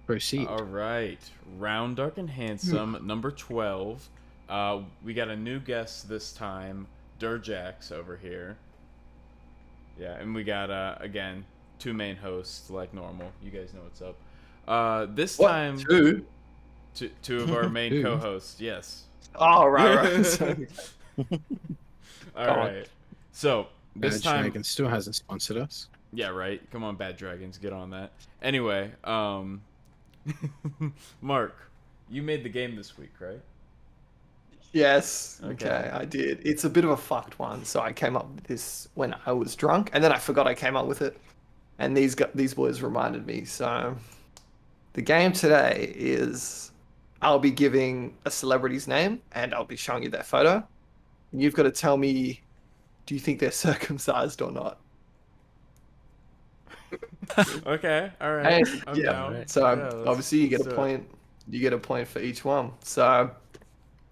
Proceed. All right, round, dark, and handsome, number 12. We got a new guest this time, Durjax over here. Yeah, and we got again 2 main hosts like normal. You guys know what's up. This What? time, Two? two of our main Two? co-hosts. Yes. Oh, right. Sorry. All right. So this Bad time, Dragon still hasn't sponsored us. yeah, right. Come on, Bad Dragons, get on that. Anyway, Mark, you made the game this week, right? Yes. Okay. Okay, I did. It's a bit of a fucked one. So I came up with this when I was drunk, and then I forgot I came up with it. And these boys reminded me. So the game today is I'll be giving a celebrity's name, and I'll be showing you their photo. And you've got to tell me, do you think they're circumcised or not? Okay, all right. Hey, I'm yeah. down. So Yeah, obviously you get a let's do it. point. You get a point for each one. So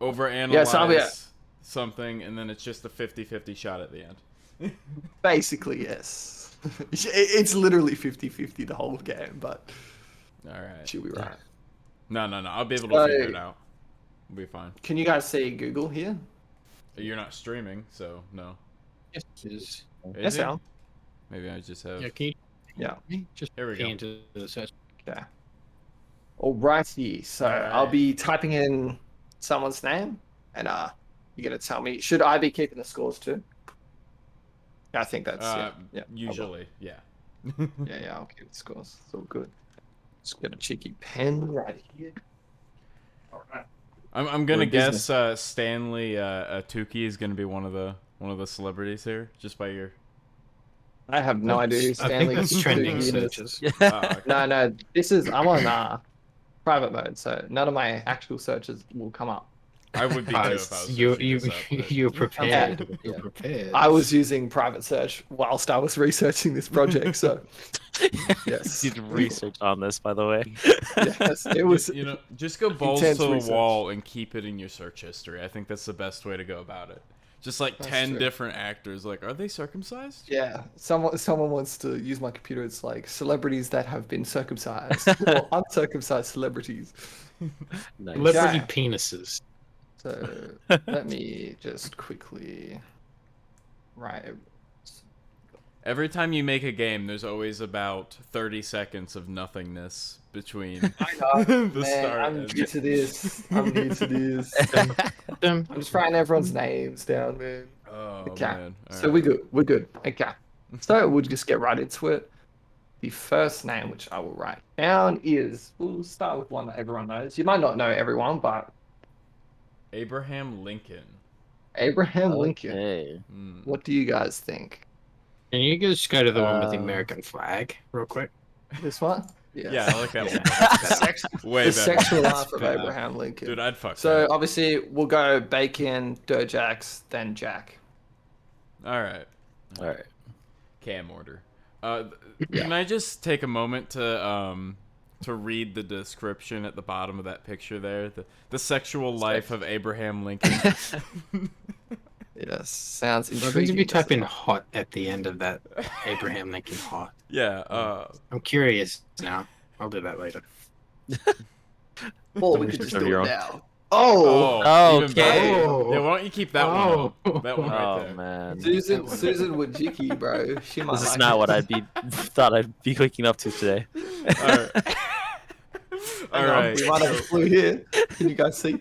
Overanalyze so I'll be something, and then it's just a 50-50 shot at the end. basically, yes. It's literally 50-50 the whole game, but All right. she'll be right. No. I'll be able to figure it out. We'll be fine. Can you guys see Google here? You're not streaming, so no. Yes, it is. Is Yes, it? Al. Maybe I just have. Yeah, can you Yeah. just Here we key go. into the search? Okay. Alrighty. So I'll be typing in someone's name, and you're gonna tell me. Should I be keeping the scores too? Yeah, I think that's yeah. I will. Usually, yeah. Yeah, I'll keep the scores. It's all good. Just get a cheeky pen right here. All right. I'm gonna We're guess business. Stanley Tucci is gonna be one of the celebrities here, just by your. I have no idea who I Stanley think that's trending Tucci is. searches. Okay. No, I'm on private mode, so none of my actual searches will come up. I would be too if I was. You searching this up, but- you're prepared. Yeah. You're prepared. I was using private search whilst I was researching this project, so yes. Did research on this, by the way. Yes, it was. You know, just go balls intense to the research. wall and keep it in your search history. I think that's the best way to go about it. Just like That's 10 true. different actors. Like, are they circumcised? Yeah, someone wants to use my computer. It's like celebrities that have been circumcised or uncircumcised celebrities. Nice. Celebrity Yeah. penises. So let me just quickly write. Every time you make a game, there's always about 30 seconds of nothingness between I know, the man. start I'm and... new to this. I'm new to this. Dum, I'm just writing everyone's names down, man. Oh, Okay, man. All so right. we're good. We're good. Okay, so we'll just get right into it. The first name which I will write down is. We'll start with one that everyone knows. You might not know everyone, but Abraham Lincoln. Abraham Lincoln. Okay. Mm. What do you guys think? Can you just go to the one with the Uh, American flag real quick? This one? Yes. Yeah, I like that one. Better. Way The better. sexual That's life of better. Abraham Lincoln. Dude, I'd fuck So that. obviously we'll go Bacon, Durjax, then Jack. All right. All right. Cam order. Can I just take a moment to read the description at the bottom of that picture there? The sexual life of Abraham Lincoln. Yes, sounds I think intriguing. if you type doesn't in it? hot at the end of that, Abraham Lincoln hot. Yeah. I'm curious now. I'll do that later. Or we could just Of do your it own. now. Oh, Oh, even better. okay. Yeah, why don't you keep that one up? That one right Oh there. man. Susan Wojcicki, bro. She might This is like not it. what I'd be thought I'd be waking up to today. All right. All Hang on, right. we might have a clue here. Can you guys see?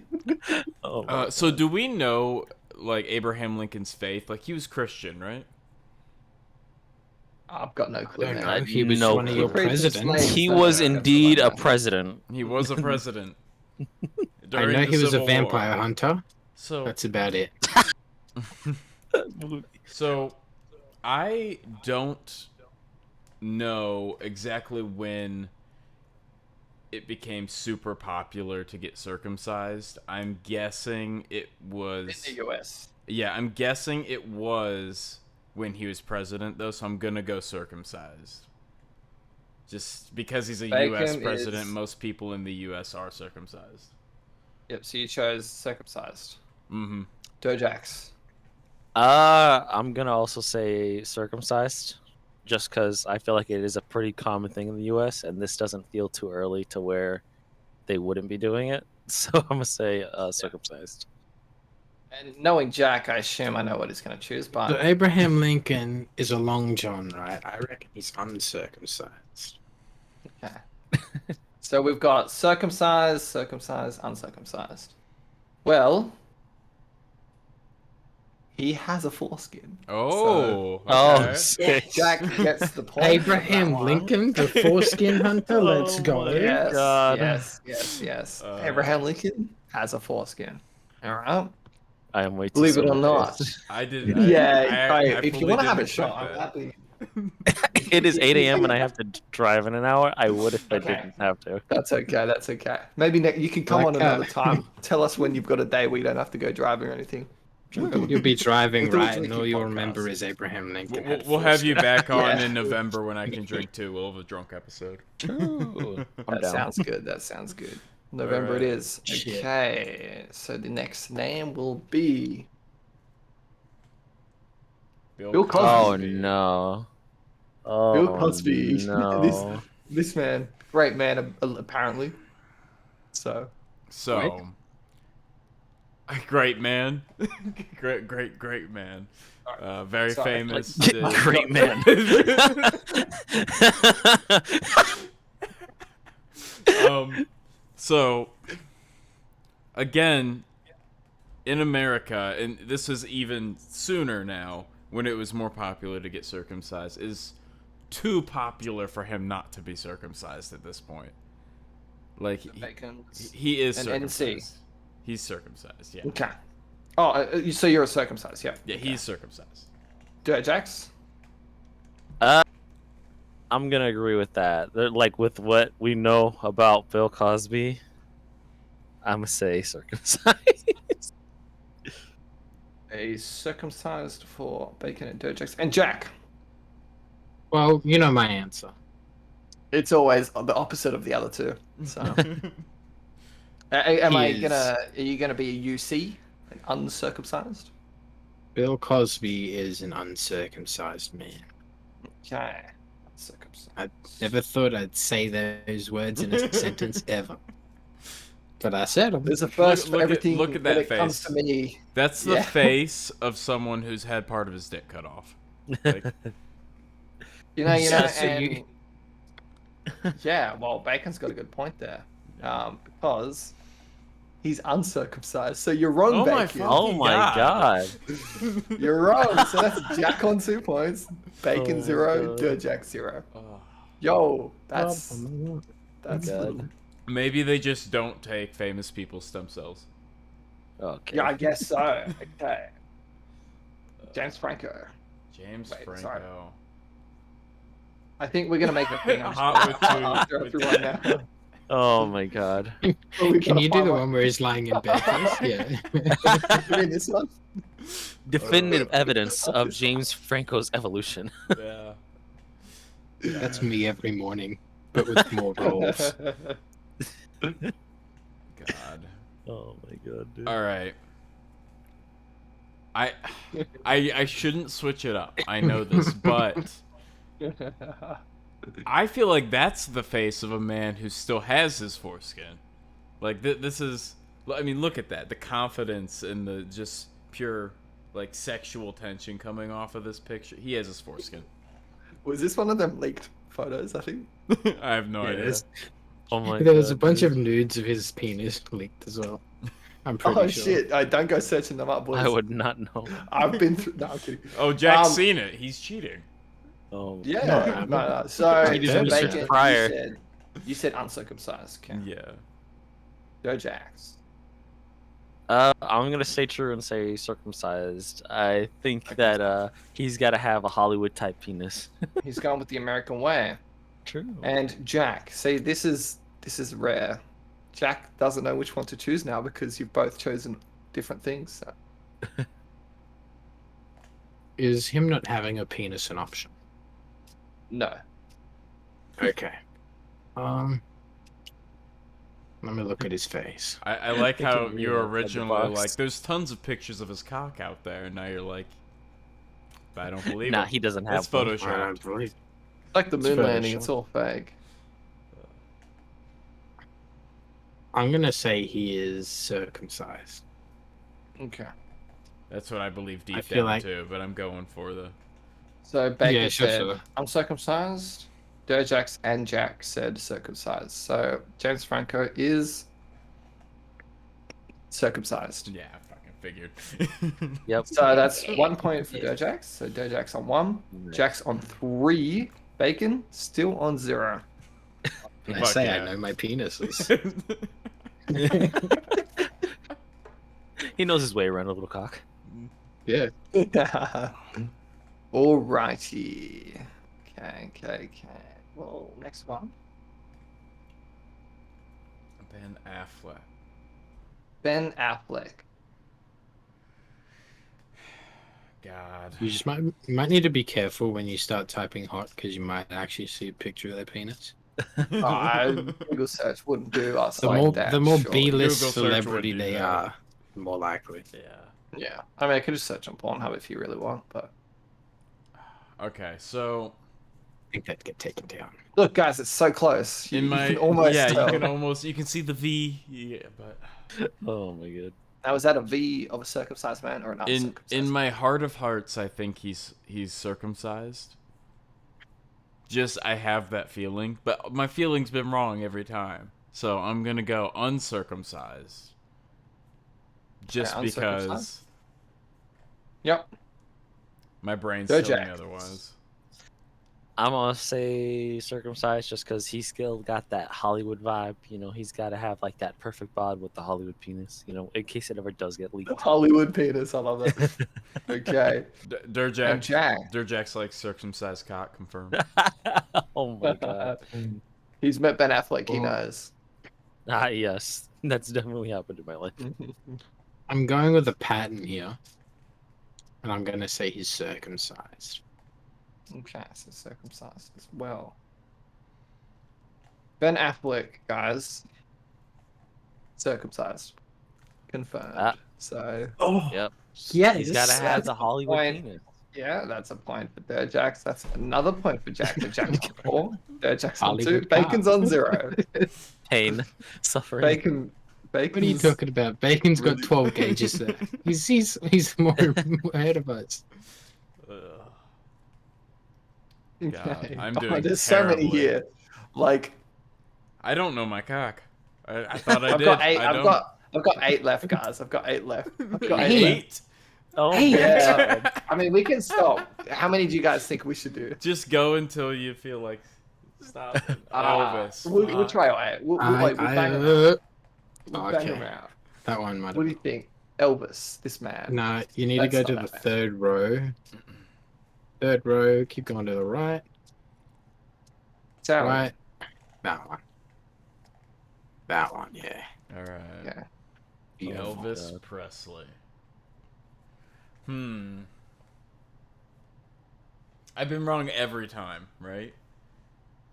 Oh. my So do we know like Abraham Lincoln's faith? Like he was Christian, right? I've got no I clue. don't man. know. I He was know one of your Feel free to presidents. explain. He No, was no, indeed no, a no. president. He was a president. I During know the he was a Civil vampire War. hunter. So That's about it. So, I don't know exactly when it became super popular to get circumcised. I'm guessing it was... In the US. Yeah, I'm guessing it was when he was president, though, so I'm gonna go circumcised. Just because he's a Bacon U.S. president, is- most people in the U.S. are circumcised. Yep, so you chose circumcised. Mm-hmm. Durjax. I'm gonna also say circumcised. just because I feel like it is a pretty common thing in the U.S. and this doesn't feel too early to where they wouldn't be doing it. So I'm gonna say circumcised. And knowing Jack, I assume I know what he's going to choose, So but Abraham Lincoln is a long john, right? I reckon he's uncircumcised. okay. So we've got circumcised, circumcised, uncircumcised. Well, he has a foreskin. Oh. Oh, Okay. sick. Jack gets the point. Abraham for that one. Lincoln, the foreskin hunter. Let's Oh go. my Yes, God. yes. Abraham Lincoln has a foreskin. All right. I am way too Believe it or sober. not. I did. Yeah, I if you fully want to have didn't a shot, expect I'm that. happy. It is 8 a.m. and I have to drive in an hour. I would if I Okay. didn't have to. That's okay. That's okay. Maybe you can come on another time. Tell us when you've got a day where you don't have to go driving or anything. You'll be driving, We'll do a right? And all drinking you'll podcast. remember is Abraham Lincoln. had a We'll have you foreskin. back on Yeah. in November when I can drink too. We'll have a drunk episode. Ooh, I'm That down. sounds good. That sounds good. November it Alright. is. Shit. Okay. So the next name will be Bill Cosby. Oh no. Oh Bill Cosby. no. This man, great man, apparently. So So, great man, great man, very Sorry. famous. Great man. So again, in America, and this is even sooner now when it was more popular to get circumcised, is too popular for him not to be circumcised at this point. Like Bacon's he is an circumcised. NC. He's circumcised. Yeah. Okay. Oh, so you're a circumcised, yeah. Yeah, he's circumcised. Jax? I'm gonna agree with that. Like with what we know about Bill Cosby, I'm gonna say circumcised. A circumcised for Bacon and Jax. And Jack? Well, you know my answer. It's always the opposite of the other two. So, are you gonna be a UC, an uncircumcised? Bill Cosby is an uncircumcised man. Okay, uncircumcised. I never thought I'd say those words in a sentence ever. But I said them. There's a first for Look at- everything. look at when that it comes face. to me. That's the Yeah. face of someone who's had part of his dick cut off. Like, You know, So and yeah. Well, Bacon's got a good point there, because he's uncircumcised. So you're wrong, Oh my Bacon. fuck. Oh my God. god. You're wrong. So that's Jack on 2 points, Bacon Oh my 0, God. Jack 0. oh. Yo, that's God. Maybe they just don't take famous people's stem cells. Okay. yeah, I guess so. Okay, James Franco. James Wait, Franco. sorry. I think we're gonna make a thing. I'm just Hot gonna with go two- through with- right now. Oh my god. We've Can gotta you do find the one. one where he's lying in bed? Please? Yeah. You mean this one? Definitive evidence of James Franco's evolution. Yeah. That's me every morning, but with more rolls. God. Oh my god, dude. All right. I shouldn't switch it up. I know this, but I feel like that's the face of a man who still has his foreskin. Like this is. I mean, look at that. The confidence and the just pure like sexual tension coming off of this picture. He has his foreskin. Was this one of them leaked photos? I think. I have no Yeah, idea. there's- Oh my There was a God, bunch dude. of nudes of his penis leaked as well. I'm pretty Oh sure. shit! I don't go searching them up, boys. I would not know. I've been through. No, I'm kidding. Oh, Jack's Um, seen it. He's cheating. Oh Yeah. No, No. So, He so deserves Bacon, it. Prior. you said uncircumcised. Okay. Yeah. Go Jax. I'm gonna stay true and say circumcised. I think that he's gotta have a Hollywood type penis. He's going with the American way. True. And Jack, see, this is rare. Jack doesn't know which one to choose now because you've both chosen different things. So. Is him not having a penis an option? No. Okay. Let me look at his face. I like how Thinking you outside the originally box. like. There's tons of pictures of his cock out there, and now you're like, but I don't believe Nah, him. he doesn't have It's one. I photoshopped. don't believe. Like the It's moon landing, it's Photoshop. all fake. I'm gonna say he is circumcised. Okay. That's what I believe deep feel down like- too, but I'm going for the. So Baker Yeah, sure, said sure. uncircumcised. Derjax and Jack said circumcised. So James Franco is circumcised. Yeah, I fucking figured. Yep. So that's 1 point for Derjax. So Derjax on 1, Jack's on 3, Bacon still on 0. I Fuck say yeah. I know my penises. He knows his way around a little cock. Yeah. Alrighty. Okay. Well, next one. Ben Affleck. Ben Affleck. God. You just you might need to be careful when you start typing hot because you might actually see a picture of their penis. Google search wouldn't do us The like more that. the more surely. B-list Google search would celebrity do they that. are, the more likely. Yeah. Yeah. I mean, I could just search on Pornhub if you really want, but Okay, so I think that'd get taken down. look, guys, it's so close. in You my can almost yeah, tell. you can see the V. Yeah, but Oh my god. Now, is that a V of a circumcised man or an in uncircumcised? my heart of hearts, I think he's circumcised. Just I have that feeling, but my feeling's been wrong every time, so I'm gonna go uncircumcised. Just Yeah, because uncircumcised. Yep. my brain's Go telling me Jack. otherwise. I'm gonna say circumcised just because he's still got that Hollywood vibe. You know, he's got to have like that perfect bod with the Hollywood penis. You know, in case it ever does get leaked. Hollywood penis. I love that. Okay. Durjack, And Jack. Durjack's like circumcised cock confirmed. Oh my god. He's met Ben Affleck. He Oh. knows. Ah, yes, that's definitely happened in my life. I'm going with a pattern here, and I'm gonna say he's circumcised. Okay, so circumcised as well. Ben Affleck, guys. Circumcised. Confirmed. Ah. So, Yep. Yes, He's got to have that's the a Hollywood point. penis. yeah, that's a point for Derjax. That's another point for Jack. So Jack's on 4. Derjack's on 2. Hollywood Bacon's on 0. Pain, suffering. Bacon's What are you talking about? Bacon's got 12 gauges there. He's more ahead of us. Ugh. Okay. I'm doing There's so many terribly. here. Like, I don't know my cock. I thought I I've did. got 8. I I've don't. got 8 left, guys. I've got 8 left. I've got 8 left. Eight. Oh Hey, my Yeah. god. I mean, we can stop. How many do you guys think we should do? Just go until you feel like stop. Elvis. We'll fuck. try 8. We'll bang them out. We'll bang them okay. out. That one might What do have. you think? Elvis, this man. No, you need That's to go not to the that bad. third row. Third row, keep going to the right. Sound. Right. That one. That one, yeah. All right. Yeah. Beautiful. Elvis God. Presley. I've been wrong every time, right?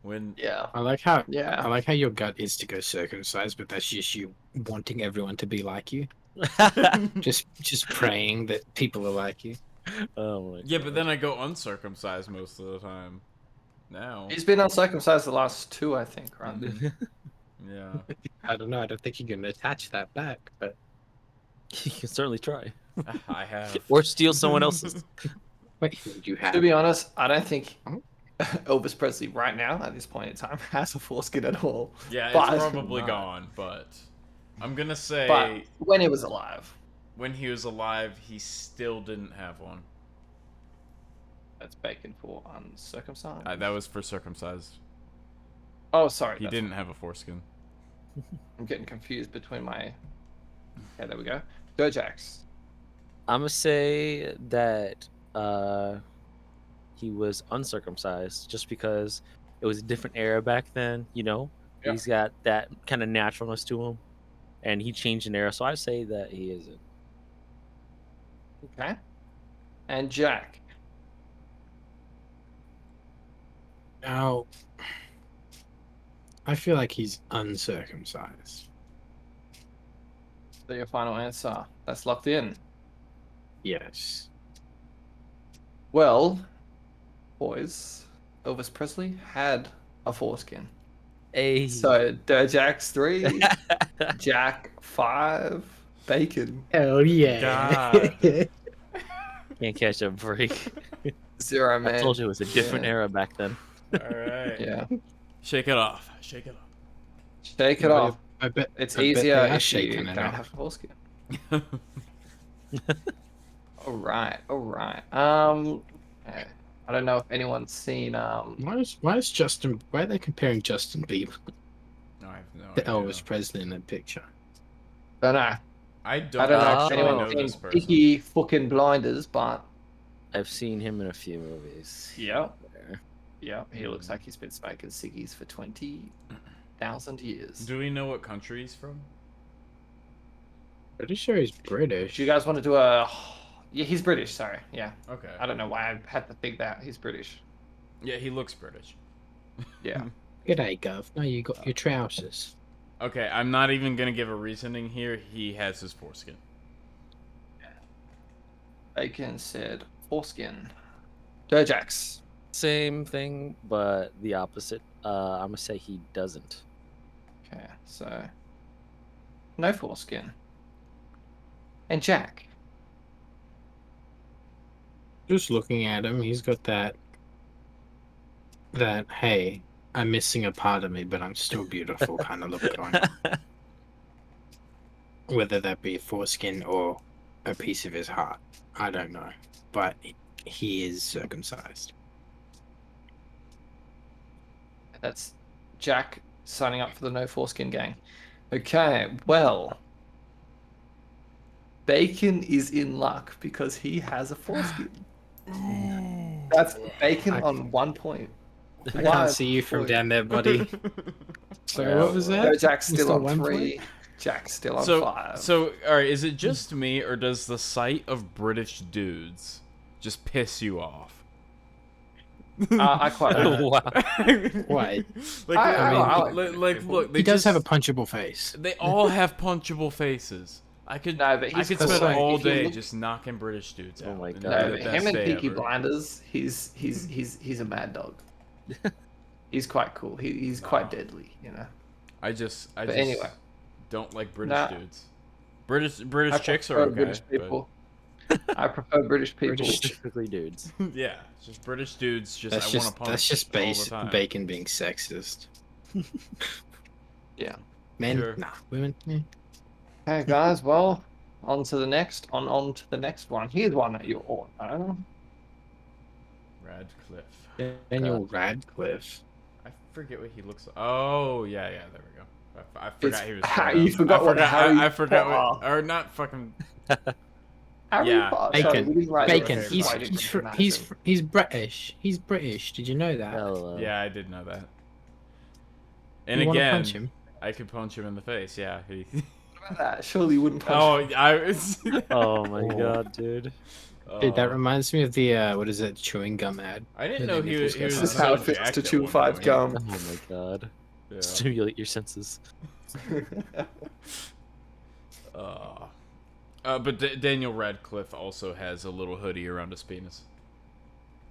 When Yeah. I like how Yeah. I like how your gut is to go circumcised, but that's just you wanting everyone to be like you. Just praying that people are like you. Oh my yeah, god. but then I go uncircumcised most of the time. Now, He's been uncircumcised the last 2, I think, right? yeah. I don't know. I don't think you can attach that back, but You can certainly try. I have. Or steal someone else's. wait, you have. To be honest, I don't think Oh. Elvis Presley right now, at this point in time, has a foreskin at all. Yeah, But- it's probably gone, but I'm gonna say But when he was alive, when he was alive, he still didn't have one. that's Bacon for uncircumcised. That was for circumcised. Oh, sorry. He that's- didn't have a foreskin. I'm getting confused between my. Okay, there we go. Derjax. I'm gonna say that he was uncircumcised just because it was a different era back then. You know, Yeah. he's got that kind of naturalness to him, and he changed an era. So I say that he isn't. Okay. And Jack. Now, I feel like he's uncircumcised. So your final answer. That's locked in. Yes. Well, boys, Elvis Presley had a foreskin. Hey. So Jack's 3, Jack 5, Bacon Hell yeah. God. Can't catch a break. 0, I man. told you it was a different Yeah. era back then. All right. Yeah. Shake it off. Shake it Shake it off. I bet It's I bet easier they are if you shaking don't it off. have a foreskin. off. All right. Okay. I don't know if anyone's seen Why is Justin? Why are they comparing Justin Bieber No, I have no to idea. Elvis Presley in that picture? don't know. I don't I don't know if actually know anyone's this seen person. Peaky fucking Blinders, but I've seen him in a few movies. yeah. There. Yeah, he looks like he's been smoking ciggies for 20,000 years. Do we know what country he's from? Pretty sure he's British. Do you guys want to do a... Yeah, he's British, sorry. Yeah. Okay. I don't know why I had to think that. He's British. Yeah, he looks British. Yeah. G'day, Gov. No, you got your trousers. Okay, I'm not even gonna give a reasoning here. He has his foreskin. Bacon said foreskin. Durjax. Same thing, but the opposite. I'm gonna say he doesn't. Okay, so... No foreskin. And Jack. Just looking at him, he's got that. Hey, I'm missing a part of me, but I'm still beautiful kind of look going on. Whether that be foreskin or a piece of his heart, I don't know. But he is circumcised. That's Jack signing up for the no foreskin gang. Okay, well... Bacon is in luck because he has a foreskin. That's Bacon on 1 point. I can't see you from down there, buddy. So what was that? Jack's still Still on 1 3. point? Jack's still on So, 5. so, all right. Is it just me, or does the sight of British dudes just piss you off? I quite like it. Wow. Why? Like, I like, look, they He does just, have a punchable face. They all have punchable faces. I could, No, but I he's could cool. spend Like, all if you day look- just knocking British dudes out. Oh my and God. it'd No, be but the him best and day Peaky ever. Blinders, he's a mad dog. He's quite cool. He's quite deadly, you know. I just anyway. don't like British Nah. dudes. British I chicks are prefer okay. British people. I prefer British people. Specifically dudes. But yeah, just British dudes. Just That's I want just to punch that's just all the time. Bacon being sexist. Yeah. Men, Sure. nah, women. Yeah. Okay, guys. Well, on to the next. On to the next one. Here's one that you all know. Radcliffe. Daniel Radcliffe. I forget what he looks like. Oh yeah, there we go. I forgot he was. You forgot what Harry I forgot what, Potter. or not fucking. Harry Yeah. Potter. Sorry, Bacon. we didn't write Bacon. that. He's I didn't he's recognize he's him. he's British. He's British. Did you know that? Hello. Yeah, I did know that. And You wanna again, punch him? I could punch him in the face. Yeah. He... What about that? Surely you wouldn't punch. oh, him. I was. Oh my God, dude. Dude, that Oh. reminds me of the what is it, chewing gum ad. I didn't the know he was. nipples He get was This is so how it feels jacked to at chew one 5 point. gum. Oh my God. Yeah. Stimulate your senses. But Daniel Radcliffe also has a little hoodie around his penis.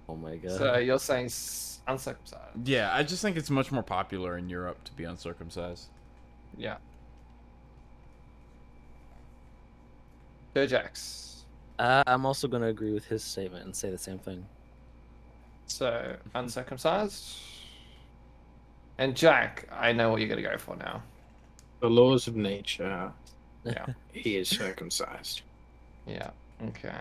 Oh my God. So you're saying uncircumcised? Yeah, I just think it's much more popular in Europe to be uncircumcised. Yeah. Durjax. I'm also gonna agree with his statement and say the same thing. So uncircumcised. And Jack, I know what you're gonna go for now. The laws of nature. Yeah. He is circumcised. Yeah. Okay.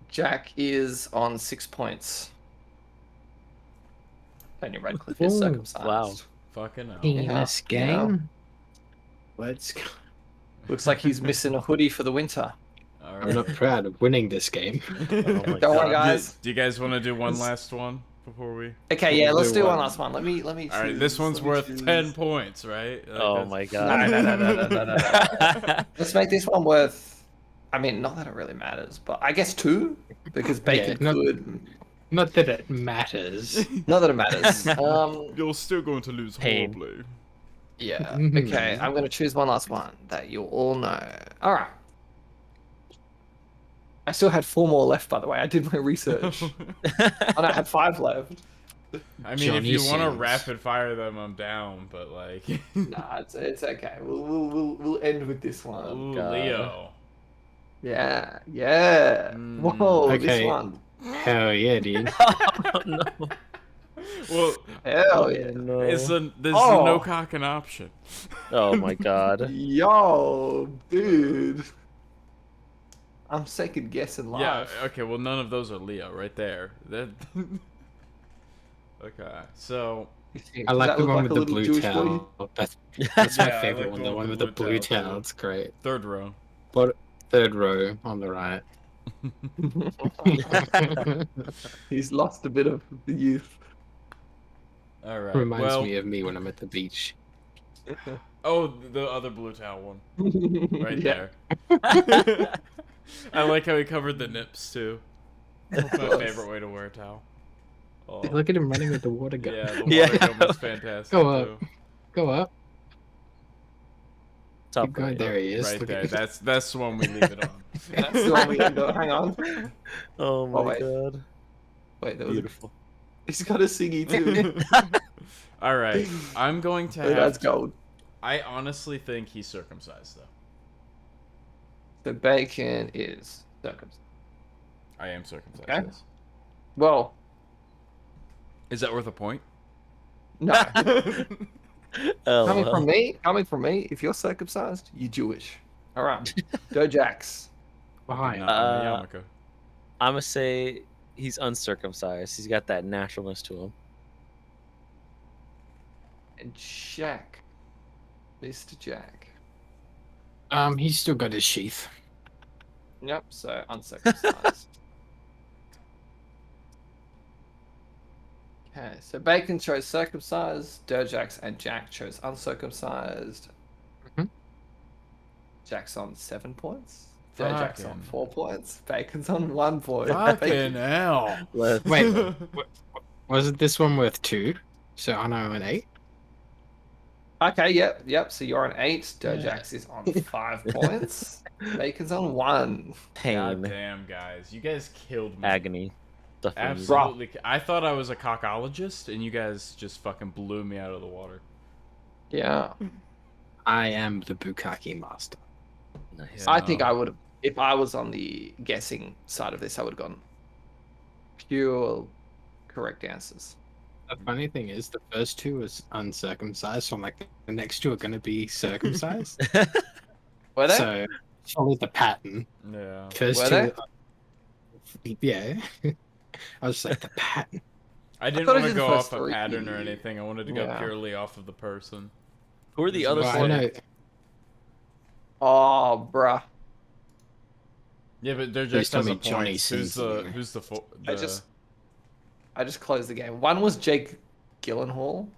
Jack is on 6 points. Daniel Radcliffe is Ooh, circumcised. wow. Fucking hell. Penis Yeah. game. Let's go. Looks like he's missing a hoodie for the winter. All I'm not proud of winning this game. Oh my Don't worry, God. guys. Do you guys want to do one last one before we? Okay, yeah, let's do one one. last one. Let me. All right, choose. this one's Let me worth choose. 10 points, right? Like, Oh that's- my No, God. no. Let's make this one worth. I mean, not that it really matters, but I guess 2 because Bacon not- could. Not that it matters. Not that it matters. You're still going to lose Pain. horribly. Yeah. Okay, I'm gonna choose one last one that you'll all know. All right. I still had 4 more left, by the way. I did my research. And I had 5 left. I mean, if Johnny you want to Sins. rapid fire them, I'm down. But like, Nah, it's okay. We'll end with this one. ooh, God. Leo. Yeah, yeah. Whoa, this Okay. one. Hell yeah, dude. Oh, no. Well, Hell yeah. No. there's a Oh. no cocking option. Oh my god. Yo, dude. I'm second guessing Yeah. live. Okay. Well, none of those are Leo, right there. Okay. So. I like the one with a the little blue Jewish boy? towel. That's my Yeah, I favorite like one. the The one one with with the blue towel, towel. too. It's great. Third row. But third row on the right. He's lost a bit of the youth. All right. Reminds Well. me of me when I'm at the beach. Oh, the other blue towel one. Right Yeah. there. I like how he covered the nips too. That's my course. favorite way to wear a towel. Oh. Look at him running with the water gun. Yeah, the Yeah. water gun was fantastic Go up. too. Go up. Top Keep going. right. There he is. Right Look there. at That's the one we leave it on. That's the one we end up. Hang on. Oh my wait. god. Wait, there was Beautiful. He's got a singy too. All right, I'm going to Oh, have. that's gold. I honestly think he's circumcised though. The bacon is circumcised. I am circumcised. Okay. Yes. Well, Is that worth a point? no. Oh, Coming from me, if you're circumcised, you're Jewish. All right. Dojax. Why? Not Uh, Yamaka. I'm gonna say he's uncircumcised. He's got that naturalness to him. And Jack. Mr. Jack. He's still got his sheath. Yep, so uncircumcised. Okay, so Bacon chose circumcised, Durjax and Jack chose uncircumcised. Mhm. Jack's on 7 points. Durjax on Fucking- 4 points. Bacon's on 1 point. Fucking hell. Let's- Wait, wasn't this one worth 2? So I know an 8. Okay, yep. So you're on 8. Durjax is on 5 points. Bacon's on 1. Pain, God damn, guys, you guys killed me. agony. Stuff we need. Absolutely. I thought I was a cockologist, and you guys just fucking blew me out of the water. Yeah. I am the Bukkake master. Nice. Yeah. I think I would have, if I was on the guessing side of this, I would have gone pure correct answers. The funny thing is, the first 2 was uncircumcised, so I'm like, the next 2 are going to be circumcised. Were they? So follow the pattern. Yeah. First Were 2, yeah. I was like, the pattern. I didn't thought I want to did the go first off a 3. pattern or anything. I wanted to go Yeah. purely off of the person. Who are the other Well, I four? know. Oh, bruh. Yeah, but they're Please just tell has a me point. Johnny Who's Sins the in there. who's the I just closed the game. One was Jake Gyllenhaal.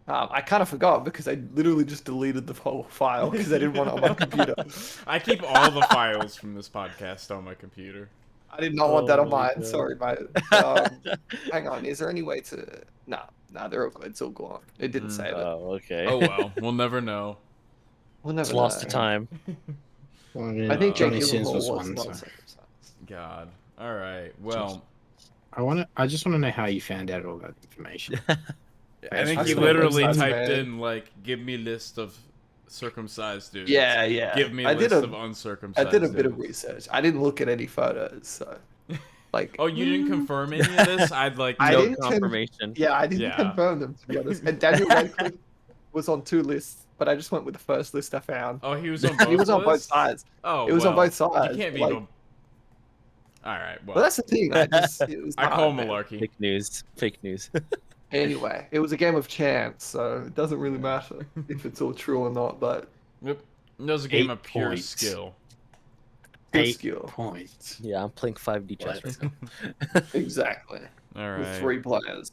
I kind of forgot because I literally just deleted the whole file because I didn't want it on my computer. I keep all the files from this podcast on my computer. I did not want that Oh on my mine. God. Sorry, mate. Hang on. Is there any way to? Nah, they're all good. It's all gone. It didn't save it. Oh, okay. Oh well, we'll never know. We'll never It's lost know. to time. I think Jake Johnny Sins Gyllenhaal was was one. not So. circumcised. God. All right. Well, I just want to know how you found out all that information. I think That's he what literally circumcised typed man. in like, "Give me list of circumcised dudes." Yeah. Give me a I list did of I uncircumcised. did a bit of dudes. research. I didn't look at any photos, so like. Oh, you didn't confirm any of this? I'd like. I No didn't confirmation. Yeah, I didn't Yeah. confirm them to be honest. And Daniel Radcliffe was on 2 lists, but I just went with the first list I found. Oh, he was on both. He was on both lists? sides. Oh, It was on well, both sides, You can't be. like- All right. Well, But that's the thing. It was I not, call man. malarkey. Fake news. Fake news. Anyway, it was a game of chance, so it doesn't really matter if it's all true or not. But Yep. That was a game 8 of pure points. skill. good 8 skill. points. Yeah, I'm playing 5D chess What? right now. Exactly. All With right. 3 players.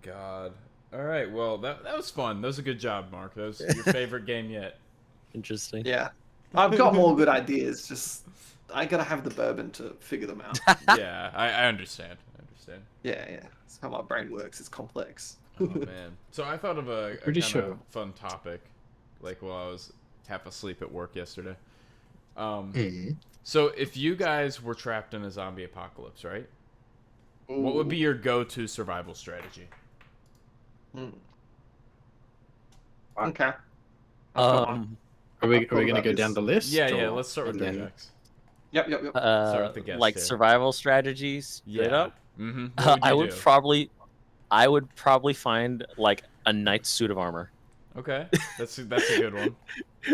God. All right. Well, that was fun. That was a good job, Mark. That was your favorite game yet. Interesting. Yeah. I've got more good ideas. Just I gotta have the bourbon to figure them out. Yeah, I understand. I understand. Yeah. That's how my brain works. It's complex. Oh man. So I thought of a Pretty kind sure. of fun topic, like while I was half asleep at work yesterday. Mhm. So if you guys were trapped in a zombie apocalypse, right? What would be your go-to survival strategy? Mm. Okay. I've got one. Are we I've thought gonna about go down this. the list? Yeah. or- Let's start with and then- Derjax. Yep. Start with the guest Like here. survival strategies, straight Yeah. up. Mm-hmm. What would you do? I would probably find like a knight's suit of armor. Okay, that's a good one.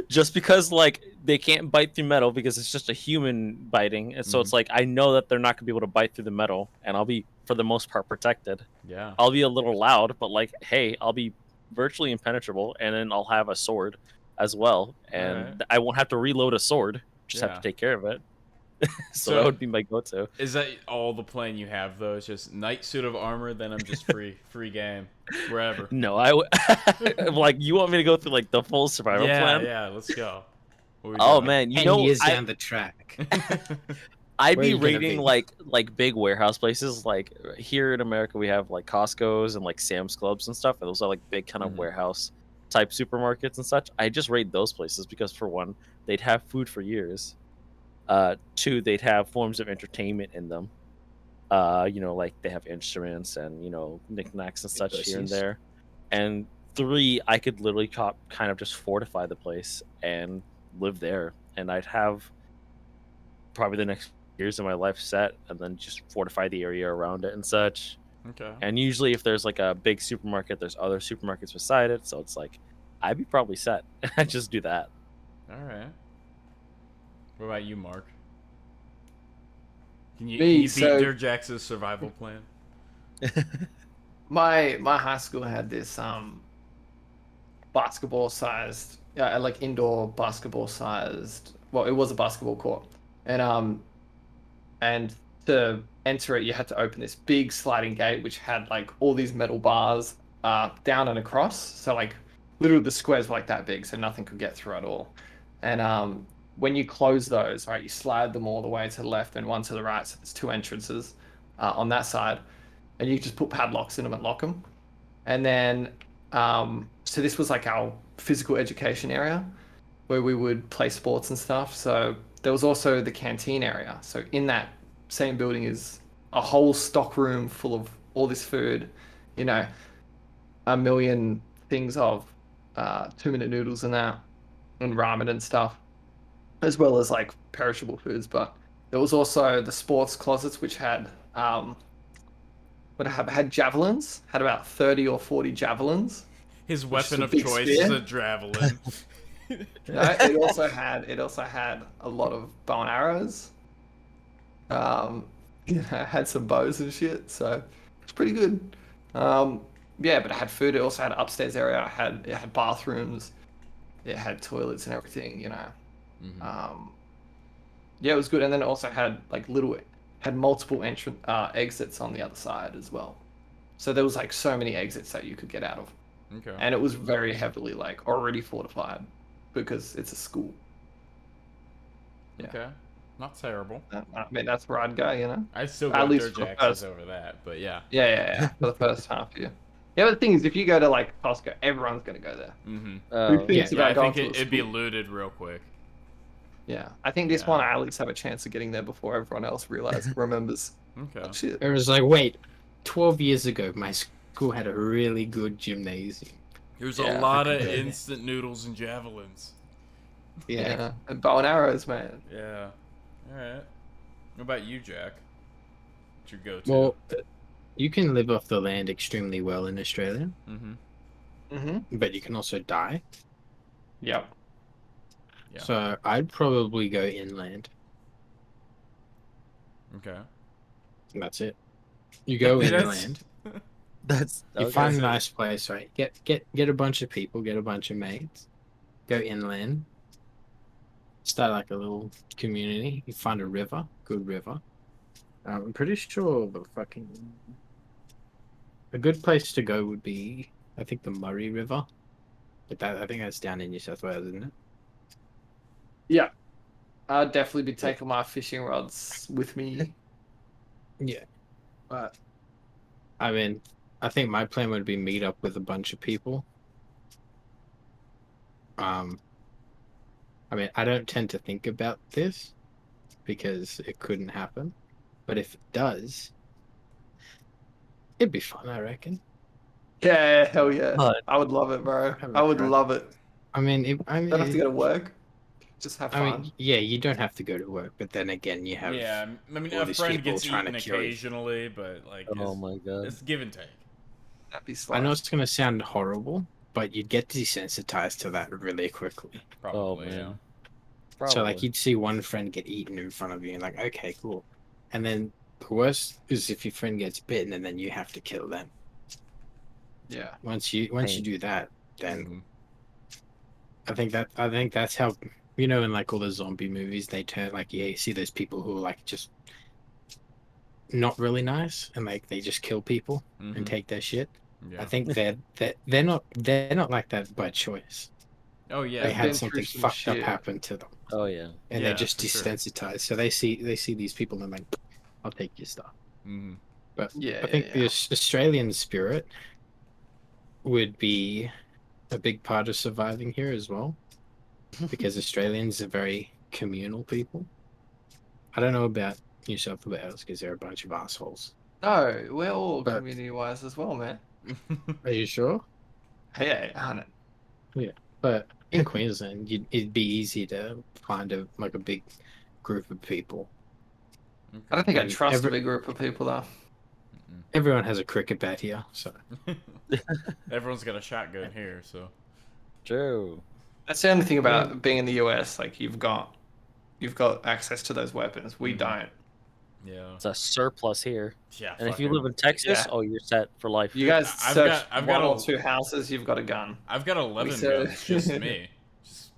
Just because like they can't bite through metal because it's just a human biting, and so it's like I know that they're not gonna be able to bite through the metal, and I'll be for the most part protected. Yeah. I'll be a little loud, but like, hey, I'll be virtually impenetrable, and then I'll have a sword as well, and Alright. I won't have to reload a sword. Just have Yeah. to take care of it. So So- that would be my go-to. Is that all the plan you have though? It's just knight suit of armor, then I'm just free game, wherever. No, I would like you want me to go through like the full survival plan. Yeah. Let's go. What we Oh doing? man, you 10 know years I, down the track. I'd Where be you gonna raiding be? like big warehouse places. Like here in America, we have like Costco's and like Sam's Clubs and stuff. And those are like big kind of Mhm. warehouse type supermarkets and such. I just raid those places because for one, they'd have food for years. Two, they'd have forms of entertainment in them. You know, like they have instruments and you know knickknacks and such here and Pussies. there. And three, I could literally kind of just fortify the place and live there, and I'd have probably the next years of my life set, and then just fortify the area around it and such. Okay. And usually, if there's like a big supermarket, there's other supermarkets beside it, so it's like I'd be probably set. I just do that. All right. What about you, Mark? Can you Me, beat so- Derjax's survival plan? My high school had this basketball sized, like indoor basketball sized. Well, it was a basketball court, and to enter it, you had to open this big sliding gate, which had like all these metal bars down and across. So like literally the squares were like that big, so nothing could get through at all. And when you close those, right, you slide them all the way to the left and one to the right. So there's two entrances on that side, and you just put padlocks in them and lock them. And then, so this was like our physical education area where we would play sports and stuff. So there was also the canteen area. So in that same building is a whole stock room full of all this food, you know, a million things of 2-minute noodles and that, and ramen and stuff, as well as like perishable foods. But there was also the sports closets, which had had javelins, had about 30 or 40 javelins. His is weapon a of big choice spear. is a javelin. No, it also had a lot of bow and arrows. Had some bows and shit, so it's pretty good. Yeah, but it had food. It also had an upstairs area. It had bathrooms. It had toilets and everything. You know. Mhm. Yeah, it was good. And then it also had had multiple exits on the other side as well. So there was like so many exits that you could get out of, Okay. and it was very heavily like already fortified because it's a school. Yeah. Okay. Not terrible. I mean, that's where I'd go, you know. I'd still At go least for Derjax's us. over that, but yeah. Yeah, for the first half year. Yeah, but the thing is, if you go to like Costco, everyone's gonna go there. Mm-hmm. Who thinks Yeah, I about going think to a it'd be school? looted real quick. Yeah, I think this Yeah. one I at least have a chance of getting there before everyone else remembers. Okay. Oh, shit. It was like, wait, 12 years ago, my school had a really good gymnasium. There's Yeah, a lot I of could go there. instant noodles and javelins. Yeah. And bow and arrows, man. Yeah. All right. What about you, Jack? What's your go-to? Well, you can live off the land extremely well in Australia, Mm-hmm. Mm-hmm. but you can also die. Yep. Yeah. So I'd probably go inland. Okay. That's it. You go That's- inland. That's You okay. find a nice place, right? Get a bunch of people, get a bunch of mates, go inland. Start like a little community. You find a river, good river. I'm pretty sure a good place to go would be, I think, the Murray River. But I think that's down in New South Wales, isn't it? Yeah. I'd definitely be taking my fishing rods with me. Yeah. But I mean, I think my plan would be meet up with a bunch of people. I mean, I don't tend to think about this because it couldn't happen. But if it does, it'd be fun, I reckon. Yeah, hell yeah. But- I would love it, bro. Have I a would crack. love it. I mean, Don't have to go to work. Just have I fun. mean, yeah, you don't have to go to work, but then again, you have Yeah, I mean, all a these friend people gets trying eaten to kill you. occasionally, but like, Oh my god. it's give and take. That'd be I know slice. it's gonna sound horrible, but you'd get desensitized to that really quickly. Probably, yeah. man. So like Probably. you'd see one friend get eaten in front of you, and like, okay, cool. And then the worst is if your friend gets bitten, and then you have to kill them. Yeah. Once you Pain. do that, then Mhm. I think that's how, you know, in like all the zombie movies, they turn like, yeah, you see those people who are like just not really nice, and like they just kill people Mhm. and take their shit. Yeah. I think they're not like that by choice. Oh yeah. They They've had been something through some fucked shit. up happen to them, Oh yeah. and Yeah, they're just for sure. desensitized. So they see these people and like, I'll take your stuff. Mhm. But Yeah. I think yeah, the Australian spirit would be a big part of surviving here as well, because Australians are very communal people. I don't know about New South Wales because they're a bunch of assholes. No, we're all But- community-wise as well, man. Are you sure? Hey, aren't it? But in Queensland, it'd be easy to find a big group of people. I don't think I And trust a big group of people though. Everyone has a cricket bat here, so Everyone's got a shotgun here, so. True. That's the only thing about being in the US. Like you've got access to those weapons. We Mhm. don't. Yeah. It's a surplus here. Yeah. And if fuck you it. live in Texas, Yeah. oh, you're set for life. You guys I've search got- I've one got or a- two houses, you've got a gun. I've got 11 said- guns, just me. Just...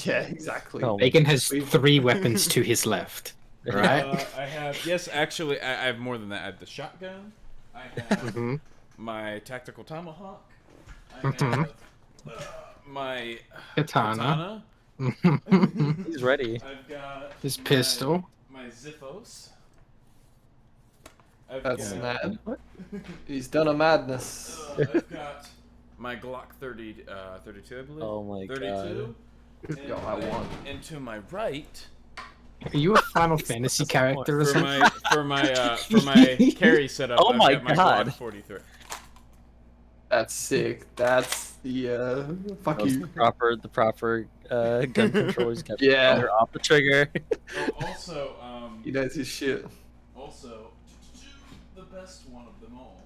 Yeah, exactly. Oh, Bacon has We've- 3 weapons to his left. Right? I have. Yes, actually, I have more than that. I have the shotgun. I have hmm my tactical tomahawk. I Mhm. have my Katana. He's ready. I've got His pistol. My Ziphos. I've That's got, mad. He's done a madness. I've got my Glock 32, I believe. Oh my 32. And, Yo, I won. and to my right, Are you a Final Fantasy character or for something? for my carry setup, Oh I've my got my God. Glock 43. That's sick. That's the fuck Those you. the proper gun controllers got Yeah. finger off the trigger. Oh, also, He knows his shit. also, the best one of them all.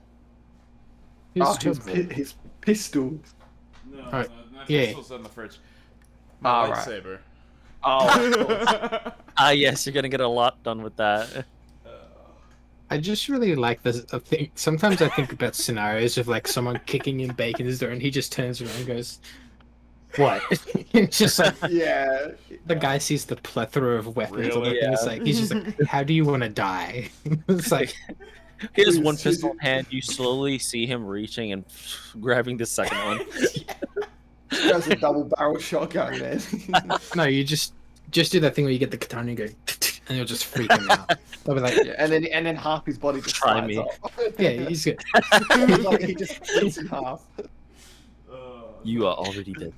He's Oh, stupid. his pistol. No, Alright, my yeah. pistol's on the fridge. My Alright. lightsaber. Oh, Yes, you're gonna get a lot done with that. I just really like this thing. Sometimes I think about scenarios of like someone kicking in Bacon's door and he just turns around and goes, "What?" It's just like yeah. the guy sees the plethora of weapons on the Really? thing. It's like he's just like, "How do you want to die?" It's like, He has one pistol in hand. You slowly see him reaching and grabbing the second one. That's a double barrel shotgun, man. no, you just do that thing where you get the katana and go, and you'll just freak him out. They'll be like, Yeah, and then half his body just Try slides me. off. "Yeah, he's good." He just splits in half. You are already dead.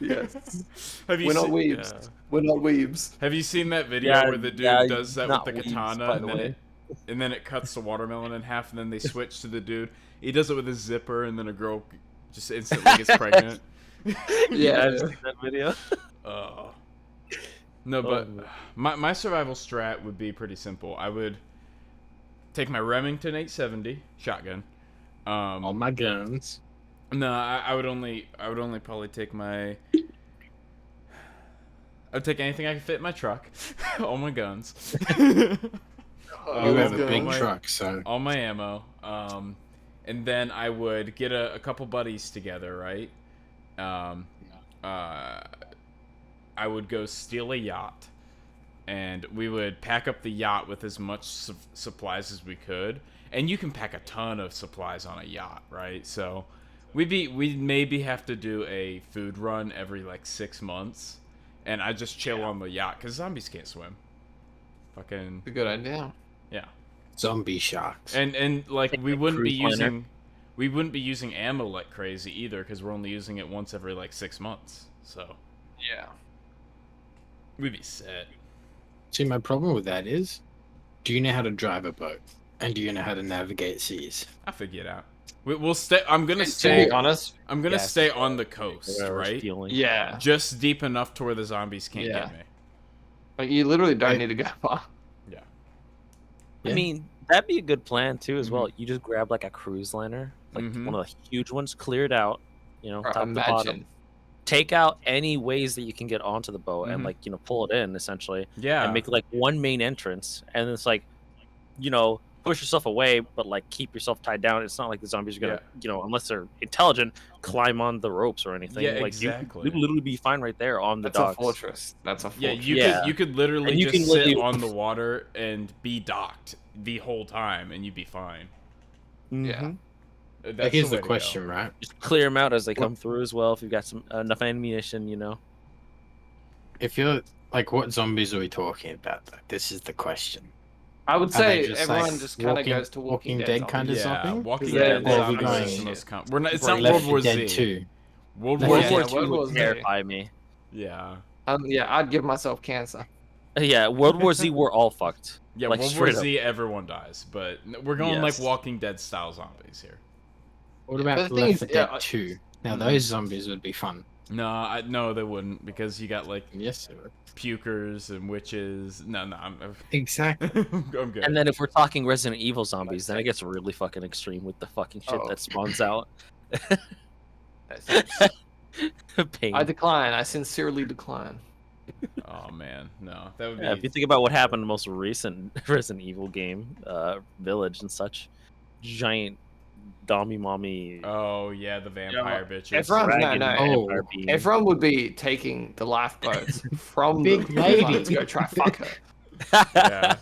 Yes. Have you We're not seen- weebs. yeah. We're not weebs. Have you seen that video Yeah, where the dude yeah, does that not with the weebs, katana by and the then way. it cuts the watermelon in half and then they switch to the dude? He does it with a zipper and then a girl just instantly gets pregnant. Yeah. I've seen that video. No, but Oh. my survival strat would be pretty simple. I would take my Remington 870 shotgun. All my guns. No, I would only probably take my. I'd take anything I can fit in my truck, all my guns, You Oh, have a good. big my- truck, so all my ammo, and then I would get a couple buddies together, right? I would go steal a yacht, and we would pack up the yacht with as much supplies as we could. And you can pack a ton of supplies on a yacht, right? So we'd maybe have to do a food run every like 6 months, and I just chill on the yacht because zombies can't swim. Fucking A good idea. yeah. zombie sharks. And like Take we a wouldn't be cruise liner. using ammo like crazy either because we're only using it once every like 6 months. So Yeah. we'd be set. See, my problem with that is, do you know how to drive a boat? And do you know how to navigate seas? I'll figure it out. We'll stay. I'm gonna To stay. be honest, I'm gonna Yes. stay on the coast, Whatever, right? stealing. yeah. Just deep enough to where the zombies can't Yeah. get me. Like, you literally don't Right. need to go far. Yeah. I Yeah. mean, that'd be a good plan too, as Mm-hmm. well. You just grab like a cruise liner, like Mhm. one of the huge ones, clear it out, Bro, top to bottom. imagine. Take out any ways that you can get onto the boat and Mhm. pull it in essentially, Yeah. and make like one main entrance, and it's like, push yourself away, but like keep yourself tied down. It's not like the zombies are gonna, unless they're intelligent, climb on the ropes or anything. Yeah, Like exactly. you'd literally be fine right there on the That's docks. a fortress. That's a Yeah, fortress. you could literally And you just can sit literally- on the water and be docked the whole time, and you'd be fine. Yeah. That's But here's way the to question, go. right? Just clear them out as they come through as well. If you've got some enough ammunition, If you're like, what zombies are we talking about? Though? This is the question. I would Are they say just, everyone like, just kind of Walking- goes to Walking Walking Dead Dead kind of Yeah, something? Walking Because Dead they're- zombies Or are we is the going- most We're not. It's Like not Left World 4 War Dead Z. 2. World No, War yeah, War World Two. War Z. terrify me. Yeah. Yeah, I'd give myself cancer. Yeah, World War Z, we're all fucked. Yeah, Like, World War straight up. Z, everyone dies, but we're going like Yes. Walking Dead style zombies here. What But about the thing Left is, 4 yeah, Dead 2? Now, Mhm. those zombies would be fun. No, they wouldn't, because you got like Yes, it would. pukers and witches. No, I'm Exactly. I'm good. And then if we're talking Resident Evil zombies, then it gets really fucking extreme with the fucking shit Oh. that spawns out. Pain. I decline. I sincerely decline. Oh man, no, that would be. Yeah, if you think about what happened in the most recent Resident Evil game, Village and such, giant dommy mommy. Oh yeah, the vampire bitches. everyone- dragon no. vampire Oh, being- Everyone would be taking the lifeboats from Big the lady. front to go try fuck her. Yeah.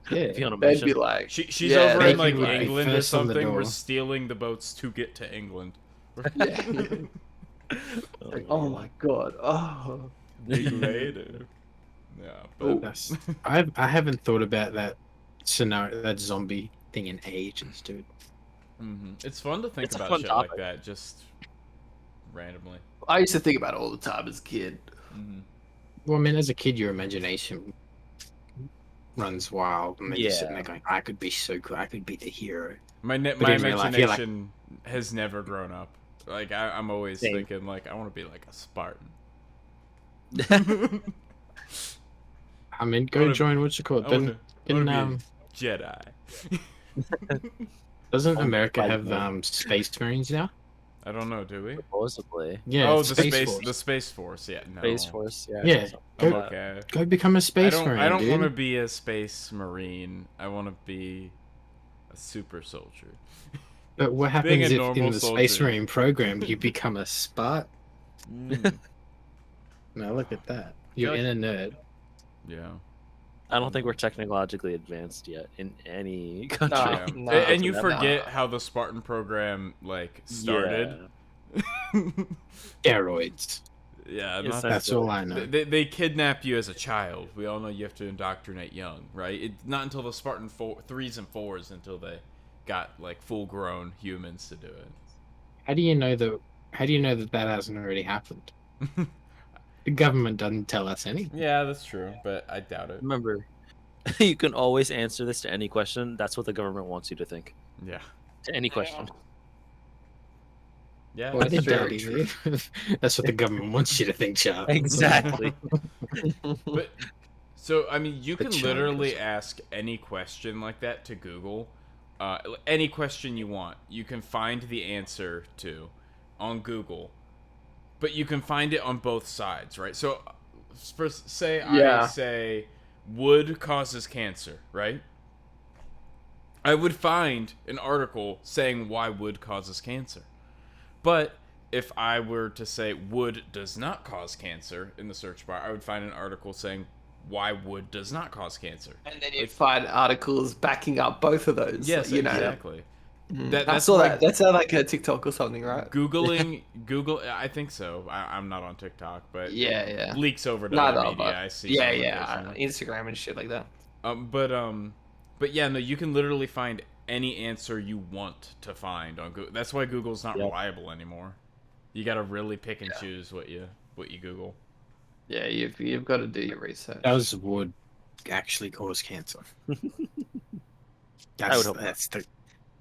Yeah. If you on a They'd mission. be like, She's Yeah, over they in like could, like, England or first on the something. We're door. stealing the boats to get to England. yeah. Like, oh my god. Oh. Big lady. Yeah, Oh. but That's, I haven't thought about that scenario, that zombie thing in ages, dude. It's fun to think It's a about fun shit topic. like that, just randomly. I used to think about it all the time as a kid. Well, I mean, as a kid, your imagination runs wild, and then you're sitting Yeah. there going, "I could be so cool. I could be the hero." My But my in real life, you're like- imagination has never grown up. Like I'm always Same. thinking like I want to be like a Spartan. I mean, I go wanna- join what's it called? I wanna Didn't be um a Jedi. doesn't Oh, America like have that. space marines now? I don't know, do we? Supposedly. Yeah. oh, it's the Space Force. Yeah, no. Space Force, yeah. Yeah. I'm Go, okay. go become a space marine, I don't dude. want to be a space marine. I want to be a super soldier. But what being happens a if normal in the space soldier. marine program you become a Spartan? Mm, Now look at that. You're like- in a nerd. yeah. I don't think we're technologically advanced yet in any country. Yeah. no, And you no. forget how the Spartan program like started. Steroids. Yeah, Yes, not- That's all I know. they kidnap you as a child. We all know you have to indoctrinate young, right? It's not until the Spartan 3s and 4s until they got like full-grown humans to do it. How do you know that? How do you know that that hasn't already happened? The government doesn't tell us anything. Yeah, that's true, but I doubt it. Remember, you can always answer this to any question. That's what the government wants you to think. Yeah. To any question. Yeah. Well, I did very doubt you. That's what the government wants you to think, Charles. Exactly. But so I mean, you The can China literally person. ask any question like that to Google. Any question you want, you can find the answer to on Google. But you can find it on both sides, right? So, first, say I Yeah. say wood causes cancer, right? I would find an article saying why wood causes cancer. But if I were to say wood does not cause cancer in the search bar, I would find an article saying why wood does not cause cancer. And then you find articles backing up both of those. Yes, you know. exactly. Mm. That- I that's saw why- that. That's like a TikTok or something, right? Google, I think so. I'm not on TikTok, but Yeah, yeah. leaks over to No, other no, media. but I see. yeah, some yeah. occasionally. Instagram and shit like that. But yeah, no, you can literally find any answer you want to find on Google. That's why Google's not Yep. reliable anymore. You gotta really pick and choose what you Google. Yeah, you've got to do your research. Does wood actually cause cancer? I That's, would hope not. that's the.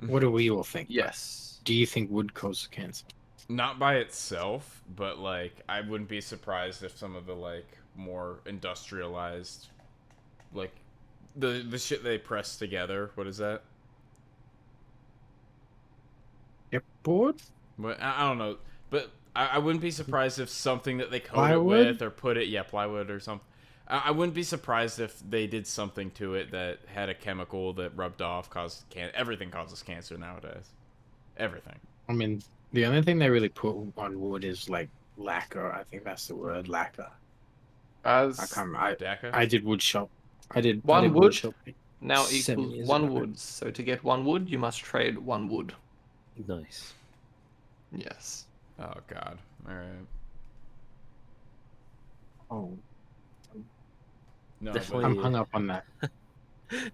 What do we all think? Yes. Do you think wood causes cancer? Not by itself, but like I wouldn't be surprised if some of the like more industrialized, like the shit they press together. What is that? Yep. Board? But I don't know. But I wouldn't be surprised if something that they coat it Plywood? with or put it, yeah, plywood or something. I wouldn't be surprised if they did something to it that had a chemical that rubbed off, everything causes cancer nowadays. Everything. I mean, the only thing they really put on wood is like lacquer. I think that's the word, lacquer. As I can't. DACA? I did wood shop. I did One wood wood shop now 7 equals years one ago. wood. So to get one wood, you must trade one wood. Nice. Yes. Oh God. All right. Oh, No, Definitely. I'm hung up on that.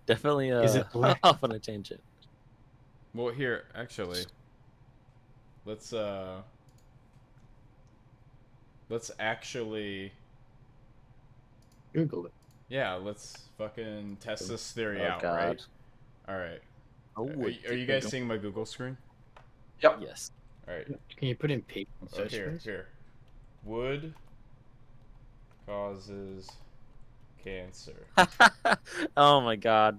Definitely Is it black? off on a tangent. Well, here actually, let's actually, Google it. yeah, let's fucking test this theory Oh, out, God. right? All right. Oh, Are you guys seeing my Google screen? Yep. Yes. All right. Can you put in people? Oh, here. Wood causes cancer. Oh my God.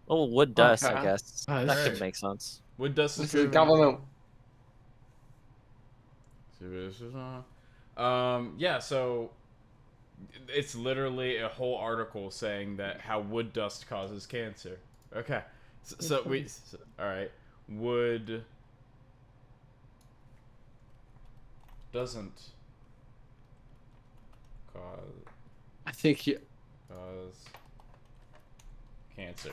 Oh, wood dust, I Okay. guess. Oh, That that's could right. make sense. Wood dust This is proven- government. Yeah, so it's literally a whole article saying that how wood dust causes cancer. Okay. All right. Wood doesn't I think you. cause cancer.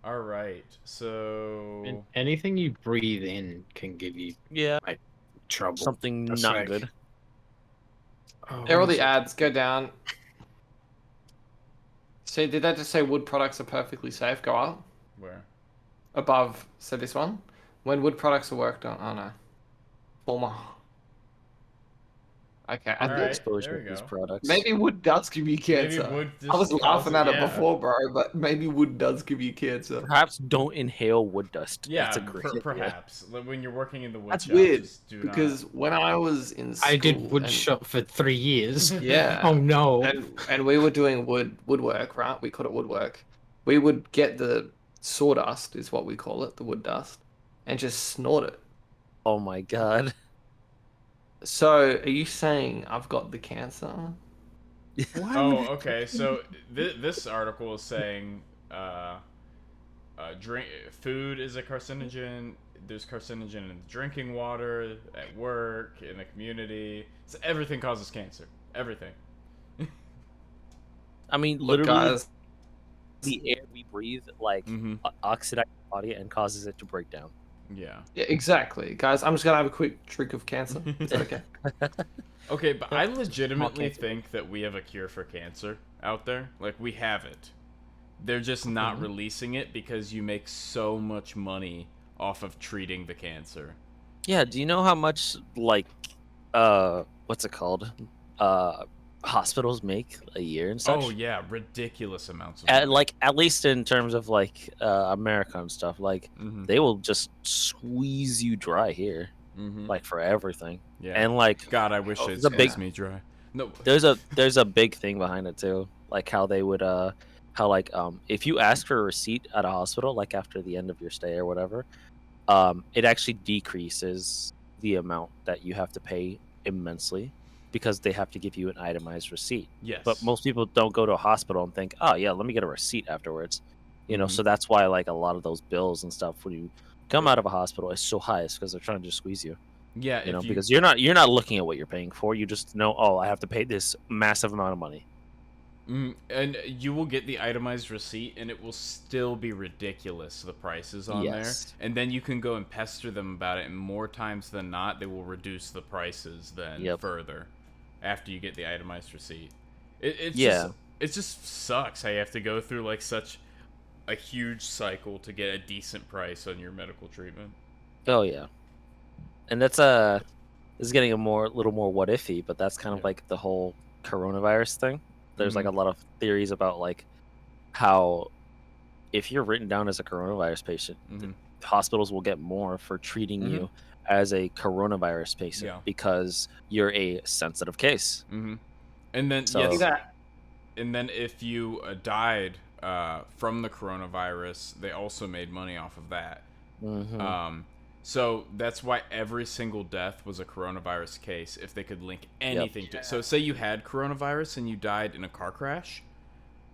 All right. So And anything you breathe in can give you Yeah. trouble. Something That's not like- good. Oh, There are all what is the it? ads. Go down. See, did that just say wood products are perfectly safe? Go up. where? Above, so this one. When wood products are worked on. Oh no. Former. Okay, I All think right, Exposure there of we these go. products. maybe wood does give you cancer. Maybe wood I was just laughing causes- at it yeah. before, bro, but maybe wood does give you cancer. Perhaps don't inhale wood dust. Yeah, That's a great idea. perhaps. Like, when you're working in the wood That's shop, weird just do because when I was in school, I did wood and, shop for 3 years. Yeah. Oh no. and we were doing woodwork, right? We called it woodwork. We would get the sawdust, is what we call it, the wood dust, and just snort it. Oh my God. So, are you saying I've got the cancer? Oh, okay. So this article is saying food is a carcinogen. There's carcinogen in drinking water, at work, in the community. So everything causes cancer. Everything. I mean, Look, literally, guys, the air we breathe like Mm-hmm. oxidizes the body and causes it to break down. Yeah. yeah, exactly, guys. I'm just gonna have a quick drink of cancer. Is that okay? Okay, but I legitimately cancer. think that we have a cure for cancer out there. Like, we have it. They're just not releasing it because you make so much money off of treating the cancer. Yeah, do you know how much like what's it called? Hospitals make a year and such? Oh yeah, ridiculous amounts of money. At least in terms of like America and stuff, like Mm-hmm. they will just squeeze you dry here, Mm-hmm. like for everything. Yeah. And like God, I wish it the big- squeezed me dry. No. there's a big thing behind it too. Like how they would how like if you ask for a receipt at a hospital, like after the end of your stay or whatever, it actually decreases the amount that you have to pay immensely because they have to give you an itemized receipt. Yes. But most people don't go to a hospital and think, oh yeah, let me get a receipt afterwards. You know, Mhm. so that's why like a lot of those bills and stuff when you come out of a hospital is so high. It's because they're trying to just squeeze you. Yeah, You know, if you, because you're not looking at what you're paying for. You just know, oh, I have to pay this massive amount of money. and you will get the itemized receipt, and it will still be ridiculous, the prices on Yes. there. And then you can go and pester them about it, and more times than not, they will reduce the prices then Yep. further after you get the itemized receipt. It's Yeah. just, it just sucks how you have to go through like such a huge cycle to get a decent price on your medical treatment. Oh yeah. And that's this is getting a little more what ify, but that's kind of Yeah. like the whole coronavirus thing. There's like a Mhm. lot of theories about like how if you're written down as a coronavirus patient, Mhm. hospitals will get more for treating Mhm. you as a coronavirus patient Yeah. because you're a sensitive case. Mhm. And then So yes, that and then if you died from the coronavirus, they also made money off of that. mhm. So that's why every single death was a coronavirus case if they could link Yep. anything to. So say you had coronavirus and you died in a car crash,